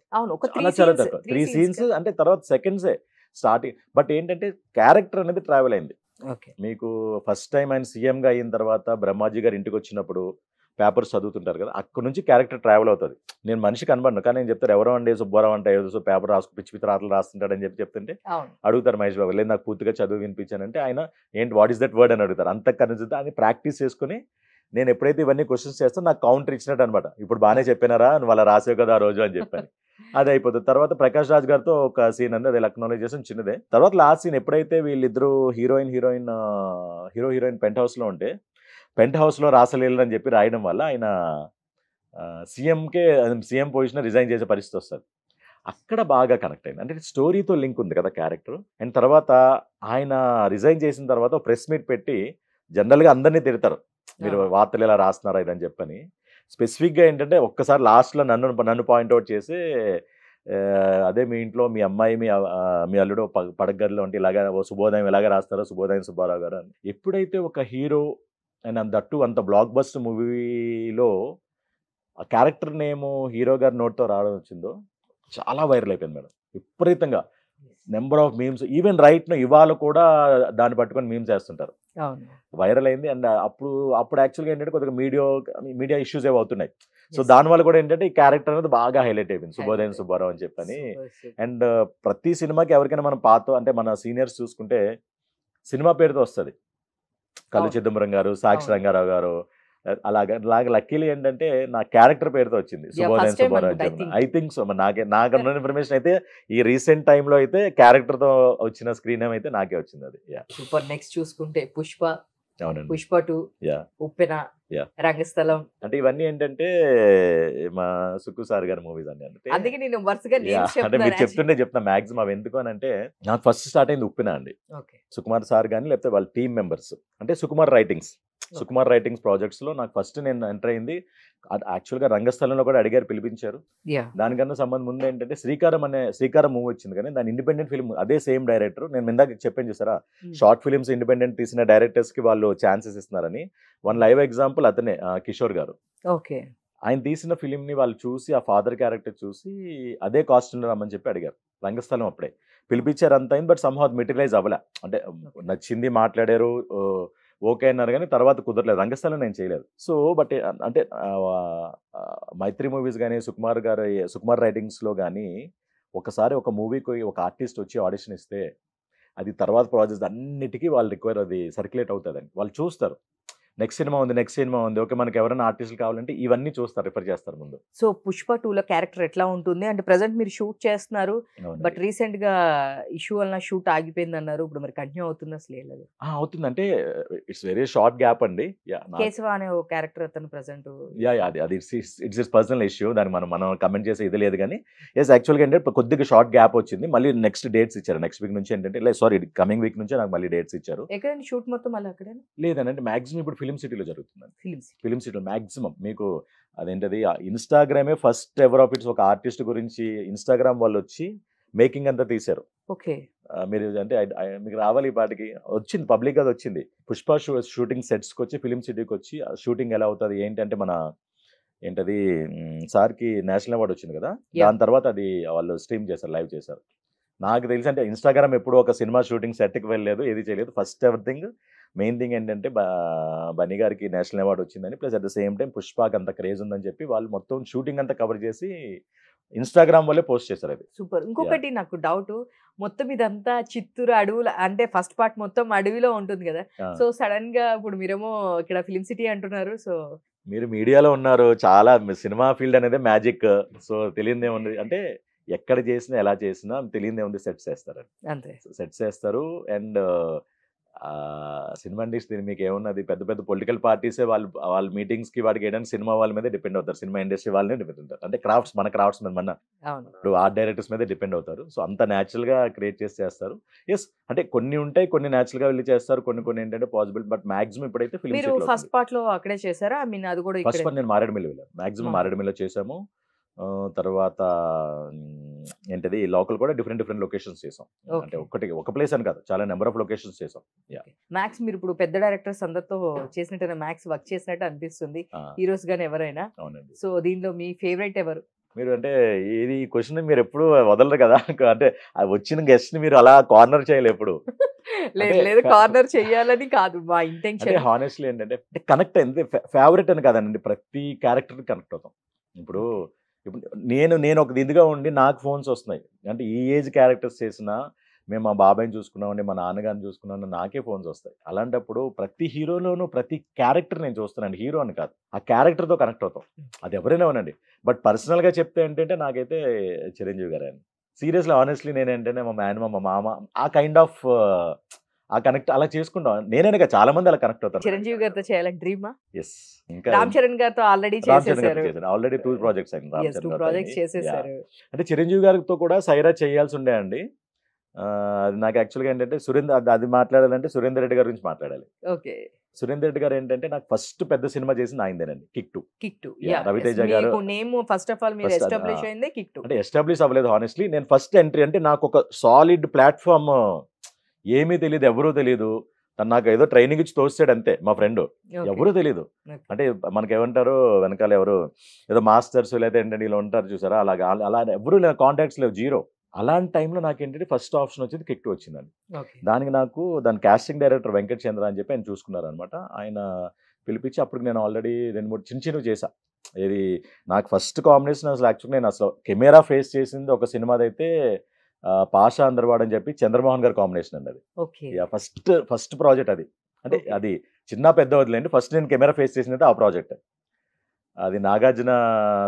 చాలా తక్కువ, 3 scenes, అంటే తర్వాత సెకండ్సే స్టార్టింగ్. బట్ ఏంటంటే క్యారెక్టర్ అనేది ట్రావెల్ అయింది. మీకు ఫస్ట్ టైం ఆయన సీఎంగా అయిన తర్వాత బ్రహ్మాజీ గారు ఇంటికి వచ్చినప్పుడు పేపర్స్ చదువుతుంటారు కదా, అక్కడ నుంచి క్యారెక్టర్ ట్రావెల్ అవుతుంది. నేను మనిషి కనబడను, కానీ నేను చెప్తారు ఎవరో అండి సుబ్బారావు అంటే ఏదో పేపర్ పిచ్చి రాతలు రాస్తుంటాడని చెప్తుంటే అడుగుతారు మహేష్ బాబు, లేదు నాకు పూర్తిగా చదువు వినిపించానంటే ఆయన ఏంటి వాట్ ఈస్ దట్ వర్డ్ అని అడుగుతారు. అంతఃకరణ అని ప్రాక్టీస్ చేసుకుని నేను ఎప్పుడైతే ఇవన్నీ క్వశ్చన్స్ చేస్తాను నాకు కౌంటర్ ఇచ్చినట్టు అనమాట. ఇప్పుడు బాగానే చెప్పినారా నువ్వు అలా రాసేవు కదా ఆ రోజు అని చెప్పాను. అది అయిపోతుంది. తర్వాత ప్రకాష్ రాజ్ గారితో ఒక సీన్ అంది, అది అక్నాలెడ్జ్ చేసిన చిన్నదే. తర్వాత లాస్ట్ సీన్ ఎప్పుడైతే వీళ్ళిద్దరూ హీరోయిన్ పెంట్ హౌస్లో ఉంటే, పెంట్ హౌస్లో రాసలేరు అని చెప్పి రాయడం వల్ల ఆయన సీఎం పొజిషన్ రిజైన్ చేసే పరిస్థితి వస్తుంది. అక్కడ బాగా కనెక్ట్ అయింది, అంటే స్టోరీతో లింక్ ఉంది కదా క్యారెక్టర్. అండ్ తర్వాత ఆయన రిజైన్ చేసిన తర్వాత ప్రెస్ మీట్ పెట్టి జనరల్గా అందరినీ తిడతారు, మీరు వార్తలు ఎలా రాస్తున్నారా ఇదని చెప్పని. స్పెసిఫిక్గా ఏంటంటే ఒక్కసారి లాస్ట్లో నన్ను పాయింట్అవుట్ చేసి, అదే మీ ఇంట్లో మీ అమ్మాయి మీ అల్లుడు పడగదిలో ఉంటే ఇలాగా శుభోదయం ఎలాగా రాస్తారో శుభోదయం సుబ్బారావు గారు అని. ఎప్పుడైతే ఒక హీరో అండ్ దట్టు అంత బ్లాక్ బస్టర్ మూవీలో ఆ క్యారెక్టర్ నేము హీరో గారి నోట్తో రావడం వచ్చిందో చాలా వైరల్ అయిపోయింది మేడం, విపరీతంగా. Number of memes, even right ఇవాళ కూడా దాన్ని పట్టుకొని మీమ్స్ వేస్తుంటారు, వైరల్ అయింది. అండ్ అప్పుడు యాక్చువల్గా ఏంటంటే కొద్దిగా మీడియా ఇష్యూస్ ఏవి అవుతున్నాయి. సో దానివల్ల కూడా ఏంటంటే ఈ క్యారెక్టర్ అనేది బాగా హైలైట్ అయిపోయింది, శుభోదయం సుబ్బారావు అని చెప్పని. అండ్ ప్రతి సినిమాకి ఎవరికైనా మనం అంటే మన సీనియర్స్ చూసుకుంటే సినిమా పేరుతో వస్తుంది, కళ్ళు చిదంబరం గారు, సాక్షి రంగారావు గారు, అలాగే లక్కీలీ ఏంటంటే నా క్యారెక్టర్ పేరుతో వచ్చింది Shubhodayam Subbarao. I think so, నాకన్న ఇన్ఫర్మేషన్ అయితే ఈ రీసెంట్ టైంలో అయితే క్యారెక్టర్తో వచ్చిన స్క్రీన్ నేమ్ అయితే నాకే వచ్చింది అది. సూపర్. నెక్స్ట్ చూసుకుంటే పుష్ప, అవునండి, పుష్ప 2, ఉప్పెన, రంగస్థలం, అంటే ఇవన్నీ ఏంటంటే మా సుక్కు సార్ గారి మూవీస్ అండి. అందుకే నేను వరుసగా అంటే మీరు చెప్తున్నా మాక్సిమం అవి ఎందుకు అని అంటే, నాకు ఫస్ట్ స్టార్ట్ అయింది ఉప్పెన అండి. సుకుమార్ సార్ కానీ లేకపోతే వాళ్ళ టీమ్ మెంబర్స్, అంటే సుకుమార్ రైటింగ్స్ సుకుమార్ రైటింగ్స్ ప్రాజెక్ట్స్లో నాకు ఫస్ట్ నేను ఎంటర్ అయింది. యాక్చువల్గా రంగస్థలంలో కూడా అడిగారు, పిలిపించారు. దానికన్నా సంబంధం ముందు ఏంటంటే శ్రీకారం మూవీ వచ్చింది, కానీ దాని ఇండిపెండెంట్ ఫిల్మ్ అదే సేమ్ డైరెక్టర్. నేను ఇందాక చెప్పాను చూసారా, షార్ట్ ఫిల్మ్స్ ఇండిపెండెంట్ తీసిన డైరెక్టర్స్కి వాళ్ళు ఛాన్సెస్ ఇస్తున్నారని. వన్ లైవ్ ఎగ్జాంపుల్ అతనే, కిషోర్ గారు. ఓకే. ఆయన తీసిన ఫిలింని వాళ్ళు చూసి, ఆ ఫాదర్ క్యారెక్టర్ చూసి అదే కాస్ట్యూమ్ రమ్మని చెప్పి అడిగారు. రంగస్థలం అప్పుడే పిలిపించారు, అంత అయింది. బట్ సమ్హౌ మెటీరియలైజ్ అవ్వలే. అంటే నచ్చింది, మాట్లాడారు, ఓకే అన్నారు, కానీ తర్వాత కుదరలేదు. రంగస్థలం నేను చేయలేదు. సో బట్ అంటే మైత్రి మూవీస్ కానీ సుకుమార్ రైటింగ్స్లో కానీ ఒకసారి ఒక మూవీకి ఒక ఆర్టిస్ట్ వచ్చి ఆడిషన్ ఇస్తే అది తర్వాత ప్రాజెక్ట్స్ అన్నిటికీ వాళ్ళు రిక్వైర్, అది సర్క్యులేట్ అవుతుందని వాళ్ళు చూస్తారు. నెక్స్ట్ సినిమా ఉంది, ఓకే మనకి ఎవరైనా ఆర్టిస్టులు కావాలంటే ఇవన్నీ చూస్తారు, రిఫర్ చేస్తారు ముందు. సో పుష్ప 2లో క్యారెక్టర్ ఎట్లా ఉంటుంది అంటే ప్రెసెంట్ మీరు షూట్ చేస్తున్నారు, బట్ రీసెంట్ గా ఇష్యూ వల్ల షూట్ ఆగిపోయింది అన్నారు. ఇప్పుడు మరి కంటిన్యూ అవుతుంది అసలు లేదు? అవుతుంది, అంటే ఇట్స్ వెరీ షార్ట్ గ్యాప్ అండి. కేశవ అనే ఒక క్యారెక్టర్ అతను ప్రెసెంట్ అది ఇట్స్ పర్సనల్ ఇష్యూ, దాన్ని మనం కమెంట్ చేసే ఇది లేదు. కానీ ఎస్ యాక్చువల్గా ఏంటంటే కొద్దిగా షార్ట్ గ్యాప్ వచ్చింది. మళ్ళీ నెక్స్ట్ డేట్స్ ఇచ్చారు. నెక్స్ట్ వీక్ నుంచి ఏంటంటే కమింగ్ వీక్ నుంచి నాకు మళ్ళీ డేట్స్ ఇచ్చారు. ఎక్కడండి షూట్ మొత్తం మళ్ళీ అక్కడ? లేదంటే మాక్సిమం ఇప్పుడు ఫిలిం సిటీలో జరుగుతుందండి. ఫిలిం సిటీలో మాక్సిమం మీకు అదేంటది ఇన్స్టాగ్రామే ఫస్ట్ ఎవర్ ఆఫ్ ఇట్స్ ఒక ఆర్టిస్ట్ గురించి ఇన్స్టాగ్రామ్ వాళ్ళు వచ్చి మేకింగ్ అంతా తీశారు. ఓకే. మీరు అంటే మీకు రావాలి, ఈ పాటికి వచ్చింది, పబ్లిక్ అది వచ్చింది. పుష్ప షూటింగ్ సెట్స్కి వచ్చి ఫిలిం సిటీకి వచ్చి షూటింగ్ ఎలా అవుతుంది ఏంటంటే మన ఏంటది సార్కి నేషనల్ అవార్డు వచ్చింది కదా, దాని తర్వాత అది వాళ్ళు స్ట్రీమ్ చేశారు, లైవ్ చేశారు. నాకు తెలిసి అంటే ఇన్స్టాగ్రామ్ ఎప్పుడు ఒక సినిమా షూటింగ్ సెట్కి వెళ్ళలేదు, ఏది చేయలేదు. ఫస్ట్ ఎవ్రీథింగ్ మెయిన్ థింగ్ ఏంటంటే బన్నీ గారికి నేషనల్ అవార్డు వచ్చిందని, plus at the same time పుష్పకి అంత క్రేజ్ ఉందని చెప్పి వాళ్ళు మొత్తం షూటింగ్ అంతా కవర్ చేసి ఇన్స్టాగ్రామ్ వల్లే పోస్ట్ చేశారు. అది సూపర్. ఇంకొకటి నాకు డౌట్, మొత్తం ఇదంతా చిత్తూరు అడవులు అంటే ఫస్ట్ పార్ట్ మొత్తం అడవిలో ఉంటుంది కదా, సో సడన్ గా ఇప్పుడు మీరేమో ఇక్కడ ఫిలిం సిటీ అంటున్నారు. సో మీరు మీడియాలో ఉన్నారు, చాలా సినిమా ఫీల్డ్ అనేది మ్యాజిక్. సో తెలియదే ఉంది అంటే ఎక్కడ చేసినా ఎలా చేసినా తెలియదే ఉంది, సెట్స్ వేస్తారు అంతే, సెట్స్ వేస్తారు. అండ్ సినిమా ఇండస్ట్రీ మీకు ఏమున్నది, పెద్ద పెద్ద పొలిటికల్ పార్టీసే వాళ్ళ మీటింగ్స్కి వాటికి వేయడానికి సినిమా వాళ్ళ మీద డిపెండ్ అవుతారు, సినిమా ఇండస్ట్రీ వాళ్ళనే డిపెండ్ అవుతారు. అంటే మన క్రాఫ్ట్స్ మీద ఇప్పుడు ఆర్ట్ డైరెక్టర్స్ మీద డిపెండ్ అవుతారు. సో అంత న్యాచురల్గా క్రియేట్ చేస్తారు. ఎస్ అంటే కొన్ని ఉంటాయి, కొన్ని న్యాచురల్గా వెళ్ళి చేస్తారు, కొన్ని ఏంటంటే పాసిబుల్. బట్ మాక్సిమం ఇప్పుడైతే ఫిల్మ్ ఫస్ట్ పార్ట్ లో అక్కడే చేశారా? ఐ మీన్ అది కూడా ఫస్ట్ పార్ట్ నేను మారేడుమిల్లి వెళ్ళాను, మాక్సిమం మారేడుమిల్లిలో చేసాము. తర్వాత ఏంటది లోకల్ కూడా డిఫరెంట్ లొకేషన్స్ చేసాం. అంటే ఒక ప్లేస్ అని కాదు, చాలా నెంబర్ ఆఫ్ లొకేషన్స్ చేసాం. మ్యాక్స్ మీరు ఇప్పుడు పెద్ద డైరెక్టర్స్ అందరితో చేసినట్టు మ్యాక్స్ వర్క్ చేసినట్టు అనిపిస్తుంది, హీరోస్ గానీ ఎవరైనా. అవునండి. సో దీనిలో మీ ఫేవరెట్ ఎవరు? మీరు అంటే ఇది క్వశ్చన్ మీరు ఎప్పుడు వదలరు కదా, అంటే వచ్చిన గెస్ట్ ని మీరు అలా కార్నర్ చేయలేదు ఎప్పుడు. లేదు కార్నర్ చెయ్యాలని కాదు మా ఇంటెన్షన్. హానెస్ట్లీ ఏంటంటే కనెక్ట్ అయింది, ఫేవరెట్ అని కాదండి, ప్రతి క్యారెక్టర్ కనెక్ట్ అవుతాం. ఇప్పుడు నేను ఒక ఇదిగా ఉండి నాకు ఫోన్స్ వస్తున్నాయి, అంటే ఈ ఏజ్ క్యారెక్టర్స్ చేసినా మేము మా బాబాయ్ని చూసుకున్నామండి, మా నాన్నగారిని చూసుకున్నామని నాకే ఫోన్స్ వస్తాయి. అలాంటప్పుడు ప్రతి హీరోలోనూ ప్రతి క్యారెక్టర్ నేను చూస్తానండి, హీరో అని కాదు, ఆ క్యారెక్టర్తో కనెక్ట్ అవుతాం. అది ఎవరైనా ఉనండి. బట్ పర్సనల్గా చెప్తే ఏంటంటే నాకైతే చిరంజీవి గారు అని. సీరియస్లీ ఆనెస్ట్లీ నేను ఏంటంటే మా మేనమామ, మా మామ ఆ కైండ్ ఆఫ్ ఆ కనెక్ట్ అలా చేసుకుంటాం. నేనే చాలా మంది అలా కనెక్ట్ అవుతారు. చిరంజీవి గారితో చేయాలని డ్రీమా? ఎస్. ఇంకా రామ్ చరణ్ గారితో ఆల్రెడీ ఆల్రెడీ 2 ప్రాజెక్ట్స్ అయింది. అంటే చిరంజీవి గారితో కూడా సైరా చేయాల్సి ఉండే అండి. నాకు యాక్చువల్గా ఏంటంటే అది మాట్లాడాలంటే సురేందర్ రెడ్డి గారి గురించి మాట్లాడాలి. ఓకే. సురేందర్ రెడ్డి గారు ఏంటంటే నాకు ఫస్ట్ పెద్ద సినిమా చేసింది ఆయనదేనండి, kick two. Ravi Teja garu first of all మీరు ఎస్టాబ్లిష్ అయింది కిక్ టూ. అంటే ఎస్టాబ్లిష్ అవ్వలేదు హానెస్ట్లీ. నేను ఫస్ట్ ఎంట్రీ అంటే నాకు ఒక సాలిడ్ ప్లాట్ఫామ్, ఏమీ తెలియదు, ఎవరూ తెలియదు. తను నాకు ఏదో ట్రైనింగ్ ఇచ్చి తోస్తాడు అంతే, మా ఫ్రెండ్, ఎవరూ తెలియదు. అంటే మనకి ఏమంటారు వెనకాల ఎవరు ఏదో మాస్టర్స్ లేదా ఏంటంటే ఇలా ఉంటారు చూసారా, అలా ఎవరు కాంటాక్ట్స్ లేవు, జీరో. అలాంటి టైంలో నాకు ఏంటంటే ఫస్ట్ ఆప్షన్ వచ్చింది కిక్ టూ వచ్చిందండి. దానికి దాని కాస్టింగ్ డైరెక్టర్ వెంకట్ చంద్ర అని చెప్పి ఆయన చూసుకున్నారనమాట. ఆయన పిలిపించి అప్పుడు నేను ఆల్రెడీ 2-3 చిన్నవి చేశా. ఇది నాకు ఫస్ట్ కాంబినేషన్ అసలు యాక్చువల్గా నేను అసలు కెమెరా ఫేస్ చేసింది ఒక సినిమాదైతే పాషా అందర్వాడ్ అని చెప్పి చంద్రమోహన్ గారి కాంబినేషన్ అండి అది. ఫస్ట్ ప్రాజెక్ట్ అది. అంటే అది చిన్న పెద్ద వదిలేండి, ఫస్ట్ నేను కెమెరా ఫేస్ చేసింది ఆ ప్రాజెక్ట్. అది నాగార్జున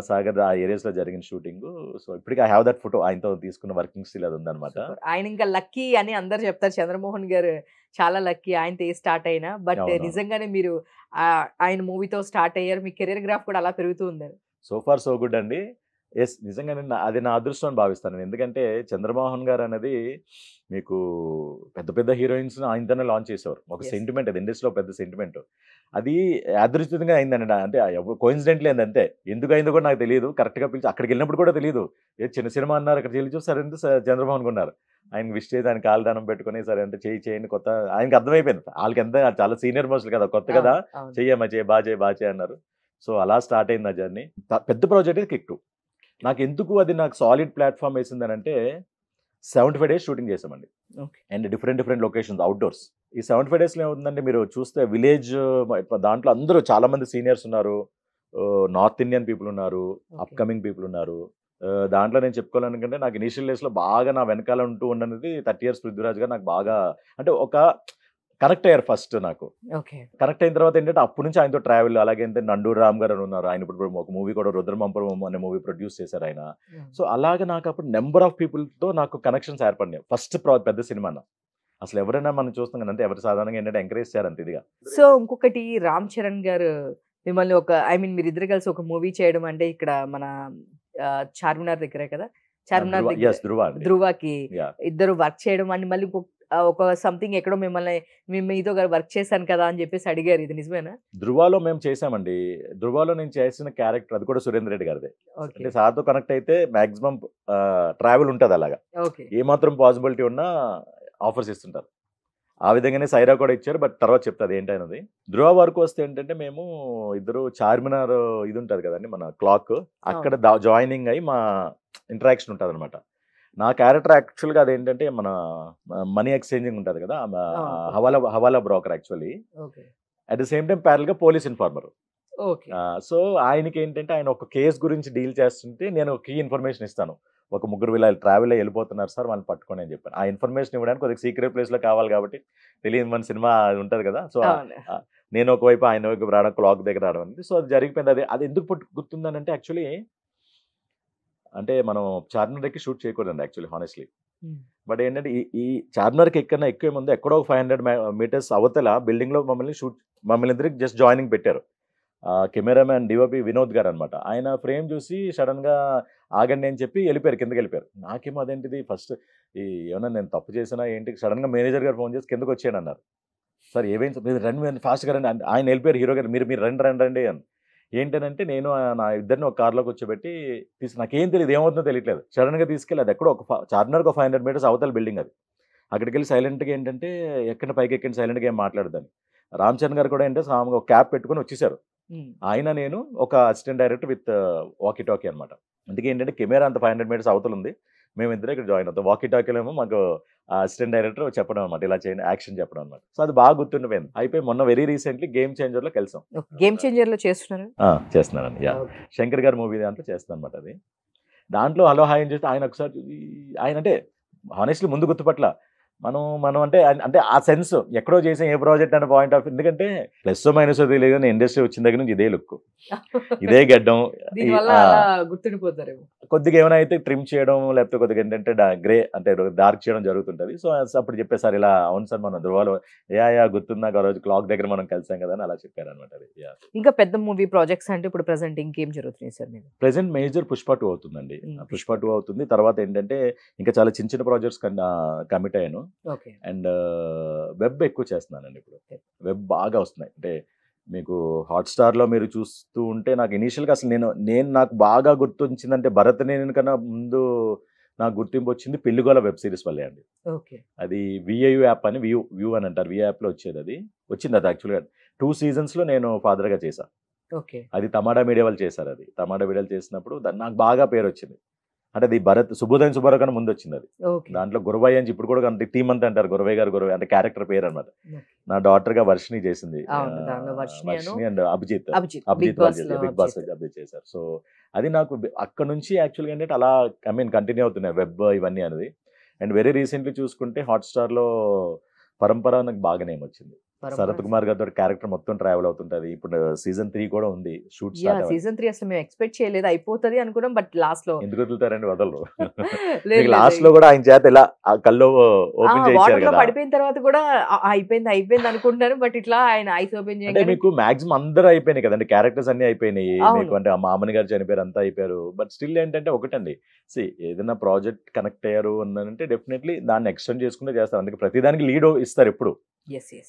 సాగర్ ఆ ఏరియాస్లో జరిగిన షూటింగ్. సో ఇప్పటికీ ఐ హ్యావ్ దట్ ఫోటో, ఆయనతో తీసుకున్న వర్కింగ్ స్టిల్ అది ఉందన్నమాట. ఆయన ఇంకా లక్కీ అని అందరు చెప్తారు, చంద్రమోహన్ గారు చాలా లక్కీ ఆయనతో స్టార్ట్ అయినా. బట్ నిజంగానే మీరు ఆయన మూవీతో స్టార్ట్ అయ్యారు, మీ కెరీర్ గ్రాఫ్ కూడా అలా పెరుగుతూ ఉంది. సో ఫార్ సో గుడ్ అండి. ఎస్ నిజంగానే అది నా అదృష్టం అని భావిస్తాను. ఎందుకంటే చంద్రమోహన్ గారు అనేది మీకు పెద్ద పెద్ద హీరోయిన్స్ ఆయనతోనే లాంచ్ చేసేవారు. ఒక Yes. సెంటిమెంట్ అది ఇండస్ట్రీలో పెద్ద సెంటిమెంట్. అది యాదృచ్ఛికంగా అయిందండి. అంటే కోయిన్సిడెంట్లీ అయింది అంతే. ఎందుకు అయిందో కూడా నాకు తెలియదు. కరెక్ట్‌గా పిలిచి అక్కడికి వెళ్ళినప్పుడు కూడా తెలియదు. ఏదో చిన్న సినిమా అన్నారు. అక్కడికి వెళ్ళి చూసి సరే అంటే చంద్రమోహన్ ఉన్నారు. ఆయనకి విష్ చేసి ఆయన కాలు దానం పెట్టుకొని సరే అంటే చేయండి కొత్త ఆయనకి అర్థమైపోయింది. వాళ్ళకి ఎంత చాలా సీనియర్ మోస్టులు కదా, కొత్త కదా, అవును. చెయ్యమ్మా చేయి బాగా చేయి అన్నారు. సో అలా స్టార్ట్ అయింది ఆ జర్నీ. పెద్ద ప్రాజెక్ట్ కిక్ 2. నాకు ఎందుకు అది నాకు సాలిడ్ ప్లాట్ఫామ్ వేసిందని అంటే 75 డేస్ షూటింగ్ చేసామండి. Okay. And different locations outdoors. ఈ 75 డేస్లో ఏమవుతుందంటే మీరు చూస్తే విలేజ్ దాంట్లో అందరూ చాలా మంది సీనియర్స్ ఉన్నారు, నార్త్ ఇండియన్ పీపుల్ ఉన్నారు, Okay. అప్కమింగ్ పీపుల్ ఉన్నారు. దాంట్లో నేను చెప్పుకోవాలనుకుంటే నాకు ఇనిషియల్ డేస్లో బాగా నా వెనకాల ఉంటూ ఉండనేది 30 ఇయర్స్ పృథ్వీరాజ్ గారు నాకు బాగా అంటే ఒక కనెక్ట్ అయ్యారు ఫస్ట్ నాకు. Okay. కనెక్ట్ అయిన తర్వాత ఏంటంటే అప్పటి నుంచి ఆయనతో ట్రావెల్ అలాగే నండూరు రామ్ గారు అని ఉన్నారు. ఆయన ఇప్పుడు ఒక మూవీ కూడా రుద్రమంపరం అనే మూవీ ప్రొడ్యూస్ చేశారు ఆయన. Yeah. సో అలాగే నాకు అప్పుడు నెంబర్ ఆఫ్ పీపుల్తో నాకు కనెక్షన్స్ ఏర్పడినాయి. ఫస్ట్ పెద్ద సినిమా అసలు ఎవరైనా మనం చూస్తాం కదా అంటే ఎవరు సాధారణంగా ఏంటంటే ఎంకరేజ్ చేయారంత ఇదిగా. సో ఇంకొకటి రామ్ చరణ్ గారు మిమ్మల్ని ఒక మీరిద్దరు కలిసి ఒక మూవీ చేయడం అంటే ఇక్కడ మన చార్మినార్ దగ్గరే కదా, చార్మినార్ దగ్గర ధృవ అండి. ధృవకి Yeah. ఇద్దరు వర్క్ చేయడం అని మళ్ళీ ఒక సంథింగ్ ఎక్కడో మిమ్మల్ని మీతో వర్క్ చేశాను కదా అని చెప్పేసి అడిగారు, ఇది నిజమేనా? ధృవాలో మేము చేసామండి. ధృవాలో నేను చేసిన క్యారెక్టర్ అది కూడా సురేంద్ర రెడ్డి గారిదే. ఓకే. అంటే సార్తో కనెక్ట్ అయితే మాక్సిమం ట్రావెల్ ఉంటుంది అలాగా. ఓకే. ఏమాత్రం పాసిబిలిటీ ఉన్నా ఆఫర్స్ ఇస్తుంటారు. ఆ విధంగానే సైరా కూడా ఇచ్చారు. బట్ తర్వాత చెప్తాది ఏంటనేది. ధృవ వరకు వస్తే ఏంటంటే మేము ఇద్దరు చార్మినార్ ఇది ఉంటుంది కదండి మన క్లాక్, అక్కడ జాయినింగ్ అయ్యి మా ఇంటరాక్షన్ ఉంటుంది అనమాట. నా క్యారెక్టర్ యాక్చువల్గా అదేంటంటే మన మనీ ఎక్స్చేంజింగ్ ఉంటుంది కదా, hawala broker actually. Okay. At the same time ప్యారల్గా పోలీస్ ఇన్ఫార్మర్. ఓకే. సో ఆయనకి ఏంటంటే ఆయన ఒక కేసు గురించి డీల్ చేస్తుంటే నేను కీ ఇన్ఫర్మేషన్ ఇస్తాను. ఒక ముగ్గురు వీళ్ళు ట్రావెల్లో వెళ్ళిపోతున్నారు సార్, వాళ్ళని పట్టుకొని అని చెప్పాను. ఆ ఇన్ఫర్మేషన్ ఇవ్వడానికి కొద్దిగా సీక్రెట్ ప్లేస్లో కావాలి కాబట్టి తెలియదు మన సినిమా ఉంటుంది కదా. సో నేను ఒకవైపు ఆయన వైపు రావడం, క్లాక్ దగ్గర రావడం అనేది. సో అది జరిగిపోయింది. అది ఎందుకు గుర్తుందనంటే యాక్చువల్లీ అంటే మనం చార్మినార్కి షూట్ చేయకూడదండి యాక్చువల్లీ హానెస్ట్లీ. బట్ ఏంటంటే ఈ చార్మినార్కి ఎక్కడైనా ఎక్కువ ముందు ఎక్కడో 500 మీటర్స్ అవతల బిల్డింగ్లో మమ్మల్ని ఇద్దరికి జస్ట్ జాయినింగ్ పెట్టారు. కెమెరామ్యాన్ డిఓపి వినోద్ గారు అనమాట. ఆయన ఫ్రేమ్ చూసి సడన్గా ఆగండి అని చెప్పి కిందకి వెళ్ళిపోయారు. నాకేమో అదేంటిది ఫస్ట్ ఏమన్నా నేను తప్పు చేసినా ఏంటి, సడన్గా మేనేజర్ గారు ఫోన్ చేసి కిందకు వచ్చాను అన్నారు. సార్ ఏమైంది, మీరు రండి ఫాస్ట్గా రండి. ఆయన వెళ్ళిపోయారు హీరో గారు, మీరు రండి అని. ఏంటనంటే నేను నా ఇద్దరిని ఒక కార్లో కూర్చోబెట్టి నాకేం తెలియదు, ఏమవుతుందో తెలియట్లేదు. సడన్గా తీసుకెళ్ళి అది ఎక్కడో చార్మినార్కి ఒక 500 మీటర్స్ అవతల బిల్డింగ్ అది. అక్కడికి వెళ్ళి సైలెంట్గా ఏంటంటే పైకి ఎక్కండి సైలెంట్గా ఏం మాట్లాడదని. రామ్ చరణ్ గారు కూడా ఏంటంటే సామాన్గా ఒక క్యాప్ పెట్టుకుని వచ్చేసారు. ఆయన నేను ఒక assistant director with walkie talkie అనమాట. అందుకే ఏంటంటే కెమెరా అంత 500 మీటర్స్ అవతల ఉంది, మేమిద్దరే ఇక్కడ జాయిన్ అవుతాం. వాకీ టాకీలో ఏమో మాకు అసిస్టెంట్ డైరెక్టర్ చెప్పడం అనమాట, ఇలా చేయండి యాక్షన్ చెప్పడం అనమాట. సో అది బాగా గుర్తుండిపోయింది. అయిపోయి మొన్న వెరీ రీసెంట్లీ గేమ్ చేంజర్లో కలిసాం. గేమ్ చేంజర్లో చేస్తున్నారు? చేస్తున్నానండి. శంకర్ గారి మూవీ దాంట్లో చేస్తాను అనమాట. అది దాంట్లో హలో హాయ్ అని చేస్తే ఆయన ఒకసారి ఆయన అంటే హానెస్ట్లీ ముందు గుర్తుపట్ల మనం అంటే ఆ సెన్స్ ఎక్కడో చేసాం ఏ ప్రాజెక్ట్ అనే పాయింట్ ఆఫ్, ఎందుకంటే ప్లస్ మైనస్ తెలియదు కానీ ఇండస్ట్రీ వచ్చిన దగ్గర నుంచి ఇదే లుక్, ఇదే గడ్డం, గుర్తుండిపోతారేమో. కొద్దిగా ఏమైనా అయితే ట్రిమ్ చేయడం లేకపోతే కొద్దిగా ఏంటంటే గ్రే అంటే డార్క్ చేయడం జరుగుతుంటుంది. సో అప్పుడు చెప్పేసారి ఇలా అవును సార్ మన ధృవాలో గుర్తుందా ఆ రోజు క్లాక్ దగ్గర మనం కలిసాం కదా అని అలా చెప్పారనమాట. అది ఇంకా పెద్ద మూవీ ప్రాజెక్ట్స్ అంటే ఇప్పుడు ప్రెసెంట్ ఇంకేం జరుగుతున్నాయి సార్ మీరు? ప్రెసెంట్ మేజర్ పుష్ప 2 అవుతుందండి. పుష్ప 2 అవుతుంది. తర్వాత ఏంటంటే ఇంకా చాలా చిన్న ప్రాజెక్ట్స్ కమిట్ అయ్యాను. అండ్ వెబ్ ఎక్కువ చేస్తున్నానండి ఇప్పుడు. వెబ్ బాగా వస్తున్నాయి. అంటే మీకు హాట్స్టార్లో మీరు చూస్తూ ఉంటే నాకు ఇనీషియల్గా అసలు నేను నాకు బాగా గుర్తొచ్చిందంటే భరత్ నేను కన్నా ముందు నాకు గుర్తింపు వచ్చింది పెళ్లిగోల వెబ్ సిరీస్ వల్లే అండి. అది విఐయు యాప్ అని వ్యూ అని అంటారు, వి యాప్లో వచ్చేది. అది యాక్చువల్గా 2 సీజన్స్లో నేను ఫాదర్గా చేశాను. అది తమాడా మీడియా వాళ్ళు చేశారు. అది తమాడా మీడియాలు చేసినప్పుడు నాకు బాగా పేరు వచ్చింది. అంటే అది సుబోధయం సుబ్బారావు కన్నా ముందు వచ్చింది. అది దాంట్లో గురవయ్య అని ఇప్పుడు కూడా అంటే టీమ్ అంతా అంటారు గురవయ్య గారు అంటే క్యారెక్టర్ పేరు అనమాట. నా డాటర్ గా వర్షిని చేసింది, వర్షిని అండ్ అభిజిత్ వాళ్ళు బిగ్ బాస్ అభిజిత్ చేశారు. సో అది నాకు అక్కడ నుంచి యాక్చువల్గా ఏంటంటే అలా కంటిన్యూ అవుతున్నాయి వెబ్ ఇవన్నీ అనేది. అండ్ వెరీ రీసెంట్లీ చూసుకుంటే హాట్స్టార్లో పరంపర నాకు బాగా నేమ్ వచ్చింది. శరత్ కుమార్ గారితో క్యారెక్టర్ మొత్తం ట్రావెల్ అవుతుంటది. ఇప్పుడు సీజన్ 3 కూడా ఉంది, షూట్ స్టార్ట్ అవ్వాలి. సీజన్ 3 అసలు మేము ఎక్స్పెక్ట్ చేయలేదు, అయిపోతది అనుకున్నాం, బట్ లాస్ట్ లో ఎందుకు వదులుతారండి, వదలరు. లేదు, లాస్ట్ లో కూడా ఆయన చేత ఇలా ఆ కళ్ళు ఓపెన్ చేయించారు వాటర్ లో కదా. పడిపోయిన తర్వాత కూడా అయిపోయింది అనుకుంటాను, బట్ ఇట్లా ఆయన ఐస్ ఓపెన్ అంటే చేయగానే మీకు మాక్సిమం అందరూ అయిపోయినాయి కదండి, క్యారెక్టర్స్ అన్ని అయిపోయినాయి అవును. మీకు. అంటే మామని గారు చనిపోయారు, అంతా అయిపోయారు. బట్ స్టిల్ ఏంటంటే ఒకటండి, ఏదైనా ప్రాజెక్ట్ కనెక్ట్ అయ్యారు అంటే డెఫినెట్లీ దాన్ని ఎక్స్టెండ్ చేసుకుంటే చేస్తారు. అందుకే ప్రతిదానికి లీడ్ ఇస్తారు ఎప్పుడు.